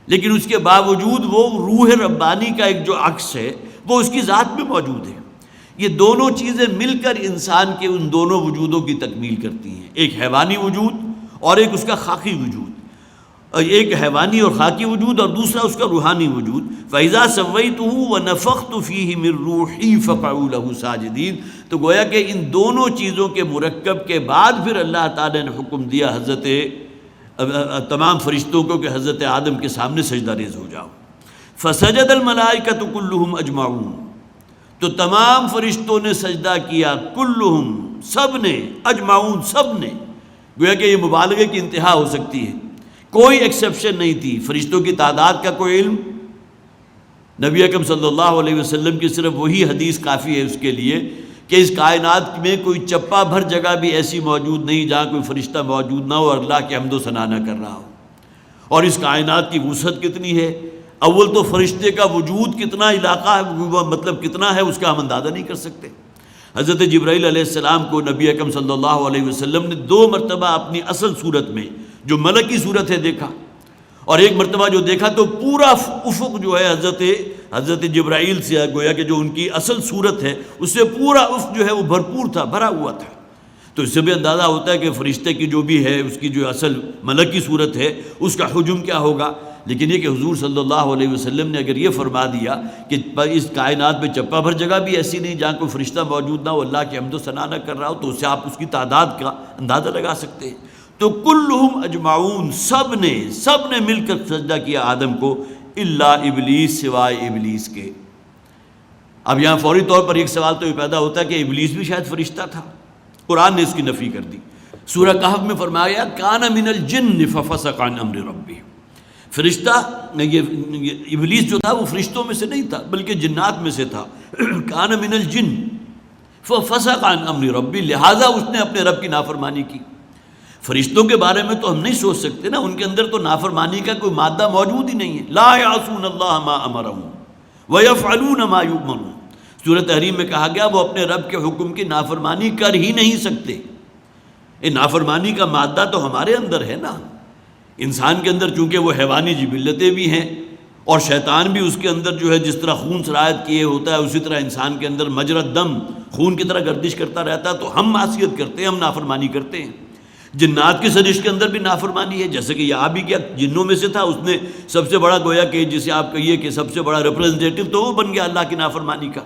لیکن اس کے باوجود وہ روح ربانی کا ایک جو عکس ہے وہ اس کی ذات میں موجود ہے۔ یہ دونوں چیزیں مل کر انسان کے ان دونوں وجودوں کی تکمیل کرتی ہیں، ایک حیوانی وجود اور ایک اس کا خاکی وجود، ایک حیوانی اور خاکی وجود اور دوسرا اس کا روحانی وجود۔ فَإِذَا سَوَّيْتُهُ وَنَفَخْتُ فِيهِ مِن رُوحِي فَقَعُوا لَهُ سَاجِدِينَ۔ تو گویا کہ ان دونوں چیزوں کے مرکب کے بعد پھر اللہ تعالیٰ نے حکم دیا حضرت تمام فرشتوں کو کہ حضرت آدم کے سامنے سجدہ ریز ہو جاؤ۔ فَسَجَدَ الْمَلَائِكَةُ كُلُّهُمْ أَجْمَعُونَ، تو تمام فرشتوں نے سجدہ کیا، کلہم، سب نے، اجمعون، سب نے۔ گویا کہ یہ مبالغے کی انتہا ہو سکتی ہے، کوئی ایکسیپشن نہیں تھی۔ فرشتوں کی تعداد کا کوئی علم نبی اکرم صلی اللہ علیہ وسلم کی صرف وہی حدیث کافی ہے اس کے لیے کہ اس کائنات میں کوئی چپا بھر جگہ بھی ایسی موجود نہیں جہاں کوئی فرشتہ موجود نہ ہو اور اللہ کی حمد و ثنا نہ کر رہا ہو۔ اور اس کائنات کی وسعت کتنی ہے، اول تو فرشتے کا وجود کتنا علاقہ ہے، مطلب کتنا ہے، اس کا ہم اندازہ نہیں کر سکتے۔ حضرت جبرائیل علیہ السلام کو نبی اکرم صلی اللہ علیہ وسلم نے 2 مرتبہ اپنی اصل صورت میں جو ملکی صورت ہے دیکھا، اور ایک مرتبہ جو دیکھا تو پورا افق جو ہے حضرت جبرائیل سے گویا کہ جو ان کی اصل صورت ہے اس سے پورا افق جو ہے وہ بھرپور تھا، بھرا ہوا تھا۔ تو اس سے بھی اندازہ ہوتا ہے کہ فرشتے کی جو بھی ہے اس کی جو اصل ملکی صورت ہے اس کا حجم کیا ہوگا۔ لیکن یہ کہ حضور صلی اللہ علیہ وسلم نے اگر یہ فرما دیا کہ اس کائنات میں چپا بھر جگہ بھی ایسی نہیں جہاں کوئی فرشتہ موجود نہ ہو، اللہ کی حمد و ثنا نہ کر رہا ہو، تو اس سے آپ اس کی تعداد کا اندازہ لگا سکتے ہیں۔ تو کلہم اجمعون، سب نے مل کر سجدہ کیا آدم کو، الا ابلیس، سوائے ابلیس کے۔ اب یہاں فوری طور پر ایک سوال تو یہ پیدا ہوتا ہے کہ ابلیس بھی شاید فرشتہ تھا، قرآن نے اس کی نفی کر دی۔ سورہ کہف میں فرمایا کان من الجن ففسق عن امر ربہ، فرشتہ یہ ابلیس جو تھا وہ فرشتوں میں سے نہیں تھا بلکہ جنات میں سے تھا۔ کان من الجن ففسق عن امر ربہ، لہٰذا اس نے اپنے رب کی نافرمانی کی۔ فرشتوں کے بارے میں تو ہم نہیں سوچ سکتے نا، ان کے اندر تو نافرمانی کا کوئی مادہ موجود ہی نہیں ہے۔ لا یعصون اللہ ما امرہم ویفعلون ما یؤمرون، سورہ تحریم میں کہا گیا وہ اپنے رب کے حکم کی نافرمانی کر ہی نہیں سکتے۔ یہ نافرمانی کا مادہ تو ہمارے اندر ہے نا، انسان کے اندر چونکہ وہ حیوانی جبلتیں بھی ہیں اور شیطان بھی اس کے اندر جو ہے جس طرح خون سرایت کیے ہوتا ہے اسی طرح انسان کے اندر مجرد دم خون کی طرح گردش کرتا رہتا ہے، تو ہم معصیت کرتے ہیں، ہم نافرمانی کرتے ہیں۔ جنات کی سرشت کے اندر بھی نافرمانی ہے، جیسے کہ یہ آ بھی گیا جنوں میں سے تھا، اس نے سب سے بڑا گویا کہ جسے آپ کہیے کہ سب سے بڑا ریپرزنٹیٹو تو وہ بن گیا اللہ کی نافرمانی کا،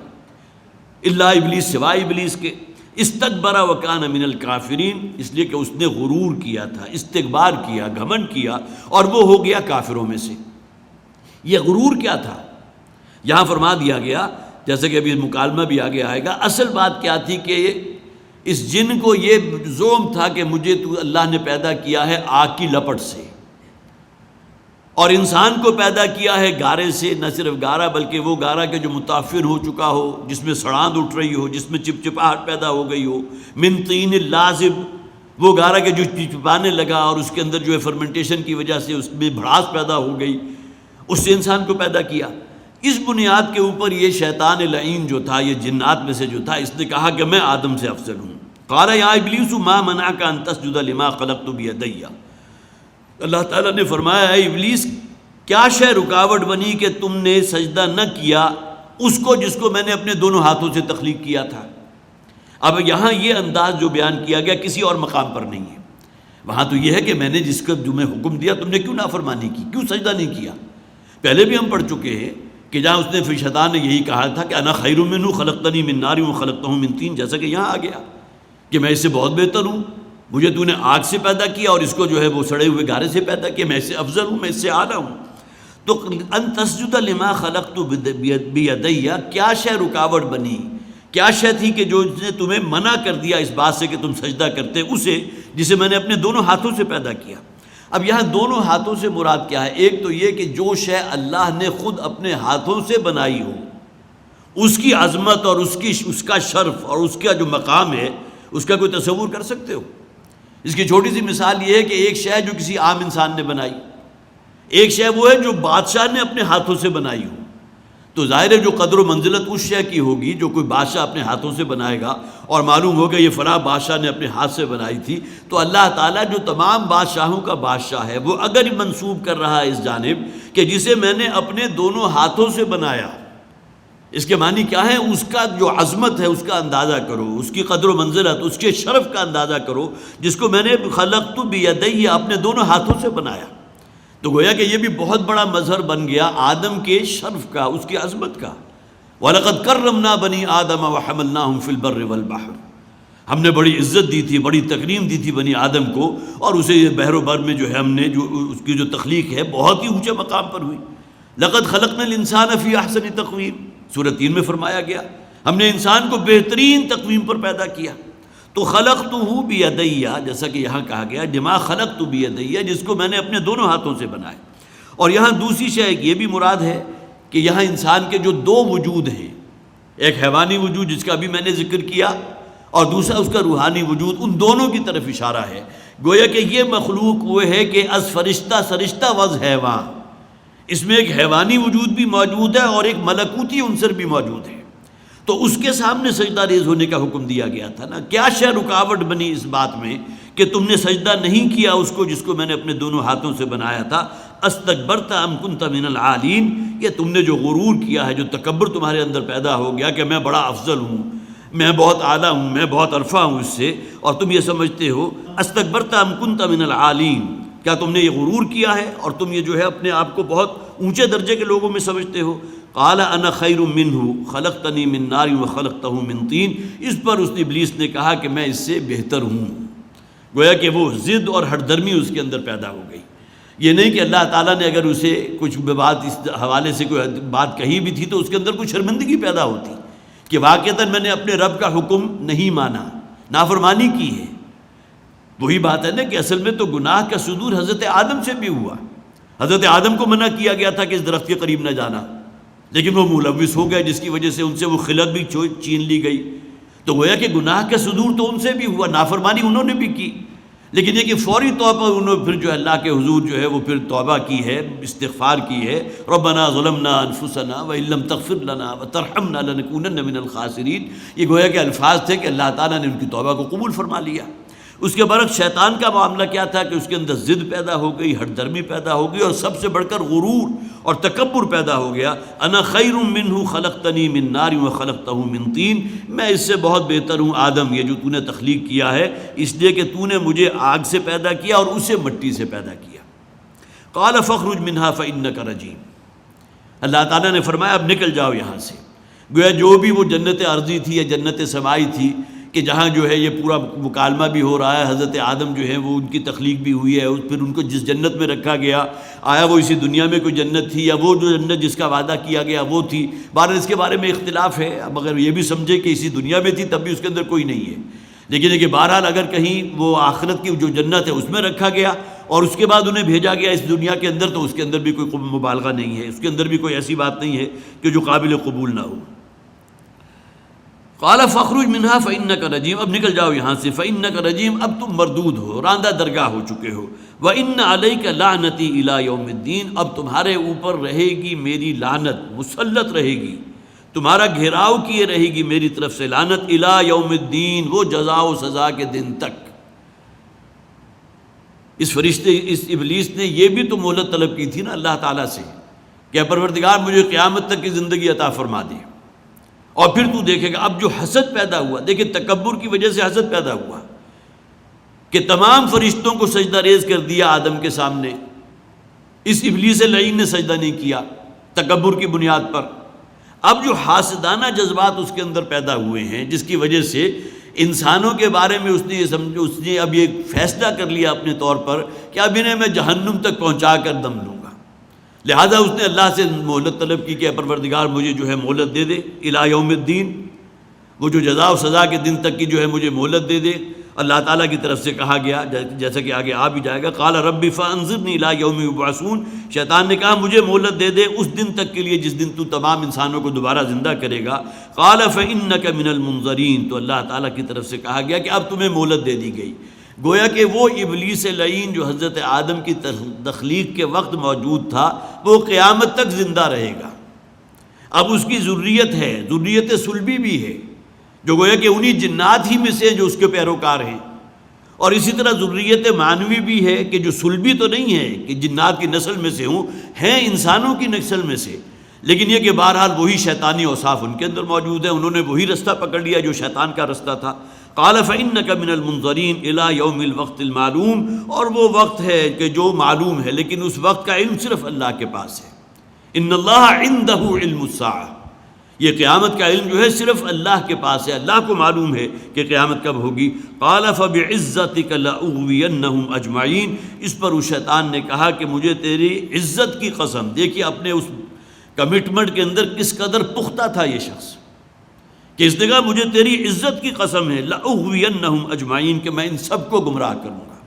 الا ابلیس، سوائے ابلیس کے۔ استکبر وکان من الکافرین، اس لیے کہ اس نے غرور کیا تھا، استکبار کیا، گھمنڈ کیا اور وہ ہو گیا کافروں میں سے۔ یہ غرور کیا تھا یہاں فرما دیا گیا، جیسے کہ ابھی مکالمہ بھی آگے آئے گا۔ اصل بات کیا تھی کہ اس جن کو یہ زوم تھا کہ مجھے تو اللہ نے پیدا کیا ہے آگ کی لپٹ سے، اور انسان کو پیدا کیا ہے گارے سے، نہ صرف گارا بلکہ وہ گارا کے جو متعفن ہو چکا ہو، جس میں سڑاند اٹھ رہی ہو، جس میں چپچپاہٹ پیدا ہو گئی ہو، من طین لازب، وہ گارا کے جو چپچپانے لگا اور اس کے اندر جو ہے فرمنٹیشن کی وجہ سے اس میں بھڑاس پیدا ہو گئی، اس سے انسان کو پیدا کیا۔ اس بنیاد کے اوپر یہ شیطان لعین جو تھا، یہ جنات میں سے جو تھا، اس نے کہا کہ میں آدم سے افضل ہوں۔ قال یا ابلیس ما منعک ان تسجد لما خلقت بیدی، اللہ تعالیٰ نے فرمایا اے ابلیس، کیا شے رکاوٹ بنی کہ تم نے سجدہ نہ کیا اس کو جس کو میں نے اپنے دونوں ہاتھوں سے تخلیق کیا تھا۔ اب یہاں یہ انداز جو بیان کیا گیا کسی اور مقام پر نہیں ہے، وہاں تو یہ ہے کہ میں نے جس کا تمہیں حکم دیا تم نے کیوں نافرمانی کی، کیوں سجدہ نہیں کیا۔ پہلے بھی ہم پڑھ چکے ہیں کہ جہاں اس نے پھر شیطان نے یہی کہا تھا کہ انا خیر منہ خلقتنی من نار وخلقتہ من طین، جیسا کہ یہاں آ گیا کہ میں اس سے بہت بہتر ہوں، مجھے تو نے آگ سے پیدا کیا اور اس کو جو ہے وہ سڑے ہوئے گارے سے پیدا کیا، میں اس سے افضل ہوں، میں اس سے اعلیٰ ہوں۔ تو ان تسجد لما خلقت بیدی، کیا شے رکاوٹ بنی، کیا شے تھی کہ جو اس نے تمہیں منع کر دیا اس بات سے کہ تم سجدہ کرتے اسے جسے میں نے اپنے دونوں ہاتھوں سے پیدا کیا۔ اب یہاں دونوں ہاتھوں سے مراد کیا ہے؟ ایک تو یہ کہ جو شے اللہ نے خود اپنے ہاتھوں سے بنائی ہو، اس کی عظمت اور اس کا شرف اور اس کا جو مقام ہے، اس کا کوئی تصور کر سکتے ہو؟ اس کی چھوٹی سی مثال یہ ہے کہ ایک شے جو کسی عام انسان نے بنائی، ایک شے وہ ہے جو بادشاہ نے اپنے ہاتھوں سے بنائی ہو، تو ظاہر ہے جو قدر و منزلت اس شے کی ہوگی جو کوئی بادشاہ اپنے ہاتھوں سے بنائے گا اور معلوم ہوگا یہ فلاں بادشاہ نے اپنے ہاتھ سے بنائی تھی، تو اللہ تعالیٰ جو تمام بادشاہوں کا بادشاہ ہے وہ اگر منسوب کر رہا ہے اس جانب کہ جسے میں نے اپنے دونوں ہاتھوں سے بنایا، اس کے معنی کیا ہے؟ اس کا جو عظمت ہے اس کا اندازہ کرو، اس کی قدر و منزلت، اس کے شرف کا اندازہ کرو، جس کو میں نے خلقت بیدی اپنے دونوں ہاتھوں سے بنایا۔ تو گویا کہ یہ بھی بہت بڑا مظہر بن گیا آدم کے شرف کا، اس کی عظمت کا۔ وَلَقَدْ كَرَّمْنَا بَنِي آدَمَ وَحَمَلْنَاهُمْ فِي الْبَرِّ وَالْبَحْرِ، ہم نے بڑی عزت دی تھی، بڑی تکریم دی تھی بنی آدم کو، اور اسے یہ بحر و بر میں جو ہے ہم نے جو اس کی جو تخلیق ہے بہت ہی اونچے مقام پر ہوئی۔ لَقَدْ خَلَقْنَا الْإِنسَانَ فِي أَحْسَنِ تَقْوِيمٍ، سورۃ 3 میں فرمایا گیا ہم نے انسان کو بہترین تقویم پر پیدا کیا۔ تو خلقتہ بیدی، جیسا کہ یہاں کہا گیا لما خلقت بیدی، جس کو میں نے اپنے دونوں ہاتھوں سے بنایا۔ اور یہاں دوسری شے یہ بھی مراد ہے کہ یہاں انسان کے جو دو وجود ہیں، ایک حیوانی وجود جس کا بھی میں نے ذکر کیا اور دوسرا اس کا روحانی وجود، ان دونوں کی طرف اشارہ ہے۔ گویا کہ یہ مخلوق وہ ہے کہ از فرشتہ سرشتہ وز حیوان، اس میں ایک حیوانی وجود بھی موجود ہے اور ایک ملکوتی عنصر بھی موجود ہے، تو اس کے سامنے سجدہ ریز ہونے کا حکم دیا گیا تھا نا۔ کیا شے رکاوٹ بنی اس بات میں کہ تم نے سجدہ نہیں کیا اس کو جس کو میں نے اپنے دونوں ہاتھوں سے بنایا تھا؟ استکبرت ام کنت من العالین، یہ تم نے جو غرور کیا ہے، جو تکبر تمہارے اندر پیدا ہو گیا کہ میں بڑا افضل ہوں، میں بہت اعلیٰ ہوں، میں بہت عرفہ ہوں اس سے، اور تم یہ سمجھتے ہو استکبرت ام کنت من العالین، کیا تم نے یہ غرور کیا ہے اور تم یہ جو ہے اپنے آپ کو بہت اونچے درجے کے لوگوں میں سمجھتے ہو؟ قال انا خیر منہ خلقتنی من نار وخلقتہ من طین، اس پر اس ابلیس نے کہا کہ میں اس سے بہتر ہوں۔ گویا کہ وہ ضد اور ہٹ درمی اس کے اندر پیدا ہو گئی۔ یہ نہیں کہ اللہ تعالیٰ نے اگر اسے کچھ بات اس حوالے سے کوئی بات کہی بھی تھی تو اس کے اندر کچھ شرمندگی پیدا ہوتی کہ واقعتاً میں نے اپنے رب کا حکم نہیں مانا، نافرمانی کی ہے۔ وہی بات ہے نا کہ اصل میں تو گناہ کا صدور حضرت آدم سے بھی ہوا۔ حضرت آدم کو منع کیا گیا تھا کہ اس درخت کے قریب نہ جانا، لیکن وہ ملوث ہو گئے جس کی وجہ سے ان سے وہ خلت بھی چھین لی گئی۔ تو گویا کہ گناہ کا صدور تو ان سے بھی ہوا، نافرمانی انہوں نے بھی کی، لیکن یہ کہ فوری طور پر انہوں نے پھر جو اللہ کے حضور جو ہے وہ پھر توبہ کی ہے، استغفار کی ہے۔ ربنا ظلمنا انفسنا وان لم تغفر لنا وترحمنا لنکونن من الخاسرین، یہ گویا کہ الفاظ تھے کہ اللہ تعالیٰ نے ان کی توبہ کو قبول فرما لیا۔ اس کے برعکس شیطان کا معاملہ کیا تھا کہ اس کے اندر ضد پیدا ہو گئی، ہٹ درمی پیدا ہو گئی، اور سب سے بڑھ کر غرور اور تکبر پیدا ہو گیا۔ انا خیر منہ خلقتنی من نار وخلقتہ من طین، میں اس سے بہت بہتر ہوں آدم، یہ جو تو نے تخلیق کیا ہے، اس لیے کہ تو نے مجھے آگ سے پیدا کیا اور اسے مٹی سے پیدا کیا۔ قال فاخرج منها فانک رجیم، اللہ تعالیٰ نے فرمایا اب نکل جاؤ یہاں سے۔ گویا جو بھی وہ جنت ارضی تھی یا جنت سمائی تھی کہ جہاں جو ہے یہ پورا مکالمہ بھی ہو رہا ہے، حضرت آدم جو ہے وہ ان کی تخلیق بھی ہوئی ہے، پھر ان کو جس جنت میں رکھا گیا، آیا وہ اسی دنیا میں کوئی جنت تھی یا وہ جو جنت جس کا وعدہ کیا گیا وہ تھی؟ بہرحال اس کے بارے میں اختلاف ہے، اب اگر یہ بھی سمجھے کہ اسی دنیا میں تھی تب بھی اس کے اندر کوئی نہیں ہے۔ لیکن کہ بہرحال اگر کہیں وہ آخرت کی جو جنت ہے اس میں رکھا گیا اور اس کے بعد انہیں بھیجا گیا اس دنیا کے اندر، تو اس کے اندر بھی کوئی مبالغہ نہیں ہے، اس کے اندر بھی کوئی ایسی بات نہیں ہے کہ جو قابل قبول نہ ہو۔ قال فاخرج منها فإنك رجيم، اب نکل جاؤ یہاں سے، فإنك رجيم، اب تم مردود ہو، راندہ درگاہ ہو چکے ہو، وإن عليك لعنتي إلى يوم الدين، اب تمہارے اوپر رہے گی میری لعنت، مسلط رہے گی، تمہارا گھیراؤ کیے رہے گی میری طرف سے لعنت، إلى يوم الدين، وہ جزا و سزا کے دن تک۔ اس فرشتے، اس ابلیس نے یہ بھی تو مہلت طلب کی تھی نا اللہ تعالیٰ سے کہ پروردگار مجھے قیامت تک کی زندگی عطا فرما دے، اور پھر تو دیکھے گا اب جو حسد پیدا ہوا، دیکھیں تکبر کی وجہ سے حسد پیدا ہوا کہ تمام فرشتوں کو سجدہ ریز کر دیا آدم کے سامنے، اس ابلیس لعین نے سجدہ نہیں کیا تکبر کی بنیاد پر۔ اب جو حاسدانہ جذبات اس کے اندر پیدا ہوئے ہیں، جس کی وجہ سے انسانوں کے بارے میں اس نے اب یہ فیصلہ کر لیا اپنے طور پر کہ اب انہیں میں جہنم تک پہنچا کر دم لوں گا، لہذا اس نے اللہ سے مہلت طلب کی کہ پروردگار مجھے جو ہے مہلت دے دے، الی یوم الدین، وہ جو جزا و سزا کے دن تک کی جو ہے مجھے مہلت دے دے۔ اللہ تعالیٰ کی طرف سے کہا گیا، جیسا کہ آگے آ بھی جائے گا، قال رب فانظرنی الی یوم یبعثون، شیطان نے کہا مجھے مہلت دے دے اس دن تک کے لیے جس دن تو تمام انسانوں کو دوبارہ زندہ کرے گا۔ قال فانک من المنظرین، تو اللہ تعالیٰ کی طرف سے کہا گیا کہ اب تمہیں مہلت دے دی گئی، گویا کہ وہ ابلیس لعین جو حضرت آدم کی تخلیق کے وقت موجود تھا وہ قیامت تک زندہ رہے گا۔ اب اس کی ذریت ہے، ذریت سلبی بھی ہے، جو گویا کہ انہی جنات ہی میں سے جو اس کے پیروکار ہیں، اور اسی طرح ذریت معنوی بھی ہے کہ جو سلبی تو نہیں ہے کہ جنات کی نسل میں سے ہوں، ہیں انسانوں کی نسل میں سے، لیکن یہ کہ بہرحال وہی شیطانی اوصاف ان کے اندر موجود ہیں، انہوں نے وہی رستہ پکڑ لیا جو شیطان کا رستہ تھا۔ قال فإنك من المنظرین إلى یوم الوقت المعلوم، اور وہ وقت ہے کہ جو معلوم ہے، لیکن اس وقت کا علم صرف اللہ کے پاس ہے۔ ان اللہ عنده علم الساعہ، یہ قیامت کا علم جو ہے صرف اللہ کے پاس ہے، اللہ کو معلوم ہے کہ قیامت کب ہوگی۔ قال فبعزتك لأغوینهم اجمعین، اس پر اس شیطان نے کہا کہ مجھے تیری عزت کی قسم، دیکھیے اپنے اس کمٹمنٹ کے اندر کس قدر پختہ تھا یہ شخص کہ اس نے کہا مجھے تیری عزت کی قسم ہے، لأغوینهم اجمعین، کہ میں ان سب کو گمراہ کروں گا۔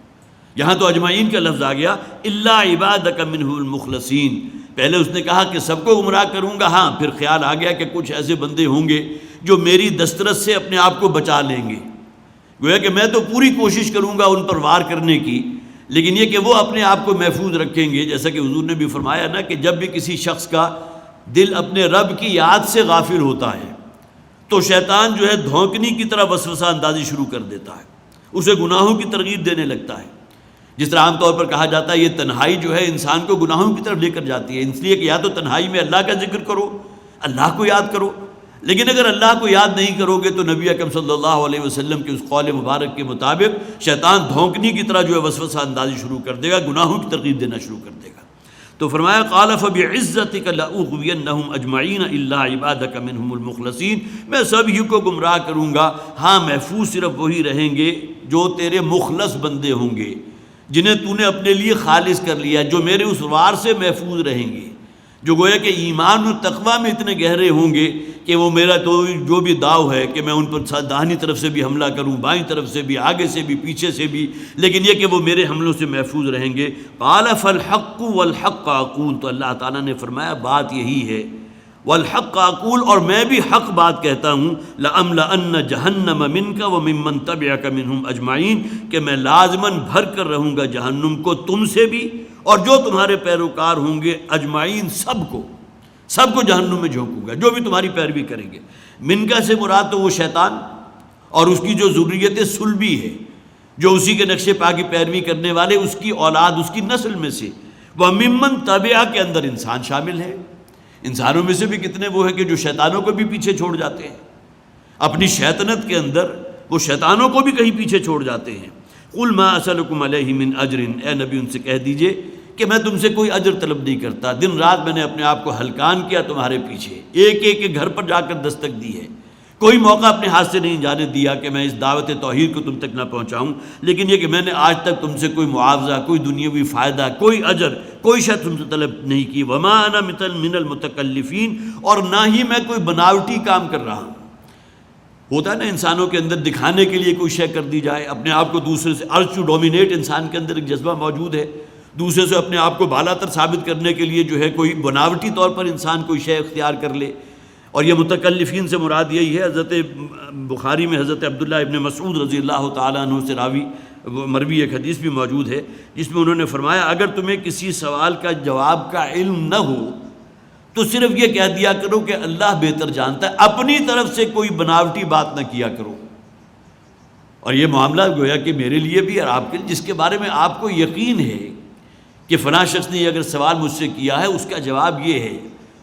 یہاں تو اجمعین کا لفظ آ گیا، الا عبادک منهم المخلصین، پہلے اس نے کہا کہ سب کو گمراہ کروں گا، ہاں پھر خیال آ گیا کہ کچھ ایسے بندے ہوں گے جو میری دسترس سے اپنے آپ کو بچا لیں گے، گویا کہ میں تو پوری کوشش کروں گا ان پر وار کرنے کی، لیکن یہ کہ وہ اپنے آپ کو محفوظ رکھیں گے۔ جیسا کہ حضور نے بھی فرمایا نا کہ جب بھی کسی شخص کا دل اپنے رب کی یاد سے غافل ہوتا ہے تو شیطان جو ہے دھونکنی کی طرح وسوسہ اندازی شروع کر دیتا ہے، اسے گناہوں کی ترغیب دینے لگتا ہے۔ جس طرح عام طور پر کہا جاتا ہے یہ تنہائی جو ہے انسان کو گناہوں کی طرف لے کر جاتی ہے، اس لیے کہ یا تو تنہائی میں اللہ کا ذکر کرو، اللہ کو یاد کرو، لیکن اگر اللہ کو یاد نہیں کرو گے تو نبی اکرم صلی اللہ علیہ وسلم کے اس قول مبارک کے مطابق شیطان دھونکنی کی طرح جو ہے وسوسہ اندازی شروع کر دے گا، گناہوں کی ترغیب دینا شروع کر دے گا۔ تو فرمایا قال فبعزتک لأغوینهم اجمعین الا عبادک منهم المخلصین، میں سبھی کو گمراہ کروں گا، ہاں محفوظ صرف وہی رہیں گے جو تیرے مخلص بندے ہوں گے، جنہیں تو نے اپنے لیے خالص کر لیا، جو میرے اس وار سے محفوظ رہیں گے، جو گویا کہ ایمان و تقویٰ میں اتنے گہرے ہوں گے کہ وہ میرا تو جو بھی داؤ ہے کہ میں ان پر داہنی طرف سے بھی حملہ کروں، بائیں طرف سے بھی، آگے سے بھی، پیچھے سے بھی، لیکن یہ کہ وہ میرے حملوں سے محفوظ رہیں گے۔ قال فالحق والحق اقول، تو اللہ تعالیٰ نے فرمایا بات یہی ہے، والحق اقول، اور میں بھی حق بات کہتا ہوں، لأملأن جہنم منک وممن تبعک منہم اجمعین، کہ میں لازماً بھر کر رہوں گا جہنم کو تم سے بھی اور جو تمہارے پیروکار ہوں گے، اجمعین، سب کو جہنم میں جھونکوں گا، جو بھی تمہاری پیروی کریں گے۔ منکا سے مراد تو وہ شیطان اور اس کی جو ذریت سلبی ہے، جو اسی کے نقش پا کی پیروی کرنے والے، اس کی اولاد، اس کی نسل میں سے، وہ ممن تبعہ کے اندر انسان شامل ہے۔ انسانوں میں سے بھی کتنے وہ ہیں کہ جو شیطانوں کو بھی پیچھے چھوڑ جاتے ہیں، اپنی شیطنت کے اندر وہ شیطانوں کو بھی کہیں پیچھے چھوڑ جاتے ہیں۔ قل ما اسألکم علیہ من اجر، اے نبی ان سے کہہ دیجئے کہ میں تم سے کوئی اجر طلب نہیں کرتا، دن رات میں نے اپنے آپ کو ہلکان کیا تمہارے پیچھے، ایک ایک کے گھر پر جا کر دستک دی ہے، کوئی موقع اپنے ہاتھ سے نہیں جانے دیا کہ میں اس دعوت توحید کو تم تک نہ پہنچاؤں، لیکن یہ کہ میں نے آج تک تم سے کوئی معاوضہ، کوئی دنیاوی فائدہ، کوئی اجر، کوئی شے تم سے طلب نہیں کی۔ وما انا من المتکلفین، اور نہ ہی میں کوئی بناوٹی کام کر رہا ہوں۔ ہوتا ہے نا انسانوں کے اندر دکھانے کے لیے کوئی شے کر دی جائے، اپنے آپ کو دوسرے سے ارج ٹو ڈومینیٹ، انسان کے اندر ایک جذبہ موجود ہے، دوسرے سے اپنے آپ کو بالا تر ثابت کرنے کے لیے جو ہے کوئی بناوٹی طور پر انسان کوئی شے اختیار کر لے. اور یہ متکلفین سے مراد یہی ہے. حضرت بخاری میں حضرت عبداللہ ابن مسعود رضی اللہ تعالیٰ عنہ سے مروی ایک حدیث بھی موجود ہے جس میں انہوں نے فرمایا اگر تمہیں کسی سوال کا جواب کا علم نہ ہو تو صرف یہ کہہ دیا کرو کہ اللہ بہتر جانتا ہے، اپنی طرف سے کوئی بناوٹی بات نہ کیا کرو. اور یہ معاملہ گویا کہ میرے لیے بھی اور آپ کے لیے، جس کے بارے میں آپ کو یقین ہے کہ فلاں شخص نے اگر سوال مجھ سے کیا ہے اس کا جواب یہ ہے،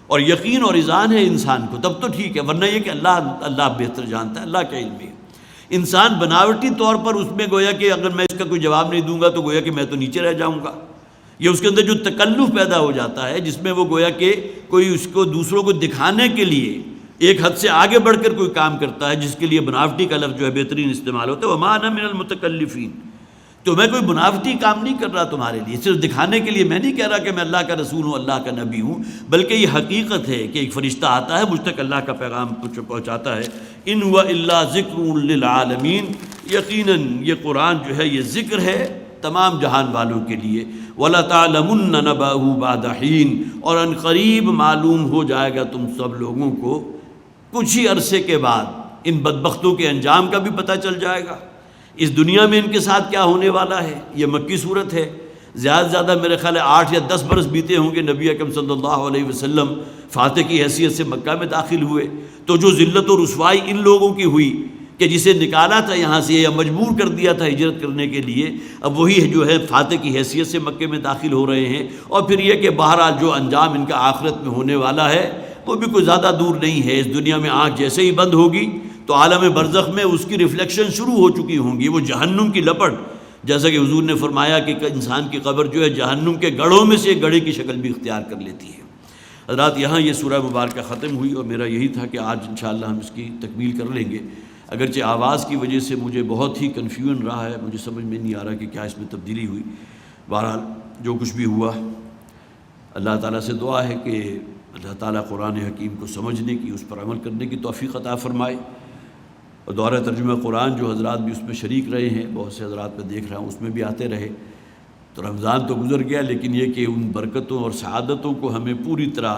اور یقین اور اذعان ہے انسان کو، تب تو ٹھیک ہے، ورنہ یہ کہ اللہ بہتر جانتا ہے، اللہ کا علم ہے. انسان بناوٹی طور پر اس میں گویا کہ اگر میں اس کا کوئی جواب نہیں دوں گا تو گویا کہ میں تو نیچے رہ جاؤں گا. یہ اس کے اندر جو تکلف پیدا ہو جاتا ہے جس میں وہ گویا کہ کوئی اس کو دوسروں کو دکھانے کے لیے ایک حد سے آگے بڑھ کر کوئی کام کرتا ہے جس کے لیے بناوٹی کا لفظ جو ہے بہترین استعمال ہوتا ہے. وَمَا أَنَا مِنَ الْمُتَكَلِّفِينَ، تو میں کوئی بناوٹی کام نہیں کر رہا تمہارے لیے، صرف دکھانے کے لیے میں نہیں کہہ رہا کہ میں اللہ کا رسول ہوں، اللہ کا نبی ہوں، بلکہ یہ حقیقت ہے کہ ایک فرشتہ آتا ہے مجھ تک اللہ کا پیغام پہنچاتا ہے. إِنْ هُوَ إِلَّا ذِكْرٌ لِّلْعَالَمِينَ، یقیناً یہ قرآن جو ہے یہ ذکر ہے تمام جہان والوں کے لیے. وَلَتَعْلَمُنَّ نَبَأَهُ بَعْدَ حِينٍ، اور ان قریب معلوم ہو جائے گا تم سب لوگوں کو کچھ ہی عرصے کے بعد ان بدبختوں کے انجام کا بھی پتہ چل جائے گا، اس دنیا میں ان کے ساتھ کیا ہونے والا ہے. یہ مکی صورت ہے، زیادہ سے زیادہ میرے خیال ہے 8 یا 10 برس بیتے ہوں گے نبی اکرم صلی اللہ علیہ وسلم فاتح کی حیثیت سے مکہ میں داخل ہوئے. تو جو ذلت و رسوائی ان لوگوں کی ہوئی کہ جسے نکالا تھا یہاں سے یا مجبور کر دیا تھا ہجرت کرنے کے لیے، اب وہی جو ہے فاتح کی حیثیت سے مکے میں داخل ہو رہے ہیں. اور پھر یہ کہ بہرحال جو انجام ان کا آخرت میں ہونے والا ہے وہ بھی کوئی زیادہ دور نہیں ہے. اس دنیا میں آنکھ جیسے ہی بند ہوگی تو عالم برزخ میں اس کی ریفلیکشن شروع ہو چکی ہوں گی. وہ جہنم کی لپٹ، جیسا کہ حضور نے فرمایا کہ انسان کی قبر جو ہے جہنم کے گڑھوں میں سے ایک گڑھے کی شکل بھی اختیار کر لیتی ہے. حضرات یہاں یہ سورہ مبارکہ ختم ہوئی اور میرا یہی تھا کہ آج انشاءاللہ ہم اس کی تکمیل کر لیں گے. اگرچہ آواز کی وجہ سے مجھے بہت ہی کنفیوژن رہا ہے، مجھے سمجھ میں نہیں آ رہا کہ کیا اس میں تبدیلی ہوئی. بہرحال جو کچھ بھی ہوا اللہ تعالیٰ سے دعا ہے کہ اللہ تعالیٰ قرآن حکیم کو سمجھنے کی، اس پر عمل کرنے کی توفیق عطا فرمائے. اور دورہ ترجمہ قرآن جو حضرات بھی اس میں شریک رہے ہیں، بہت سے حضرات میں دیکھ رہا ہوں اس میں بھی آتے رہے. تو رمضان تو گزر گیا، لیکن یہ کہ ان برکتوں اور سعادتوں کو ہمیں پوری طرح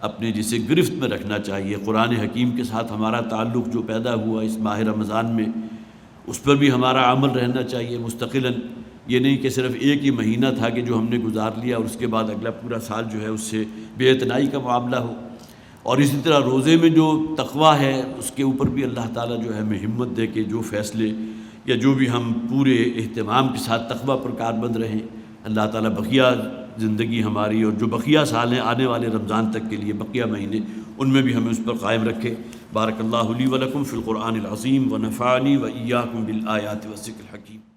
اپنے جسے گرفت میں رکھنا چاہیے. قرآن حکیم کے ساتھ ہمارا تعلق جو پیدا ہوا اس ماہ رمضان میں، اس پر بھی ہمارا عمل رہنا چاہیے مستقلاً. یہ نہیں کہ صرف ایک ہی مہینہ تھا کہ جو ہم نے گزار لیا اور اس کے بعد اگلا پورا سال جو ہے اس سے بے اعتنائی کا معاملہ ہو. اور اسی طرح روزے میں جو تقویٰ ہے اس کے اوپر بھی اللہ تعالیٰ جو ہے ہمیں ہمت دے کہ جو فیصلے یا جو بھی ہم پورے اہتمام کے ساتھ تقویٰ پر کاربند رہیں. اللہ تعالیٰ بقیہ زندگی ہماری اور جو بقیہ سال ہیں آنے والے رمضان تک کے لیے بقیہ مہینے، ان میں بھی ہمیں اس پر قائم رکھے. بارک اللہ لی ولکم فی القرآن العظیم ونفعنی وإیاکم بالآیات والذکر الحکیم.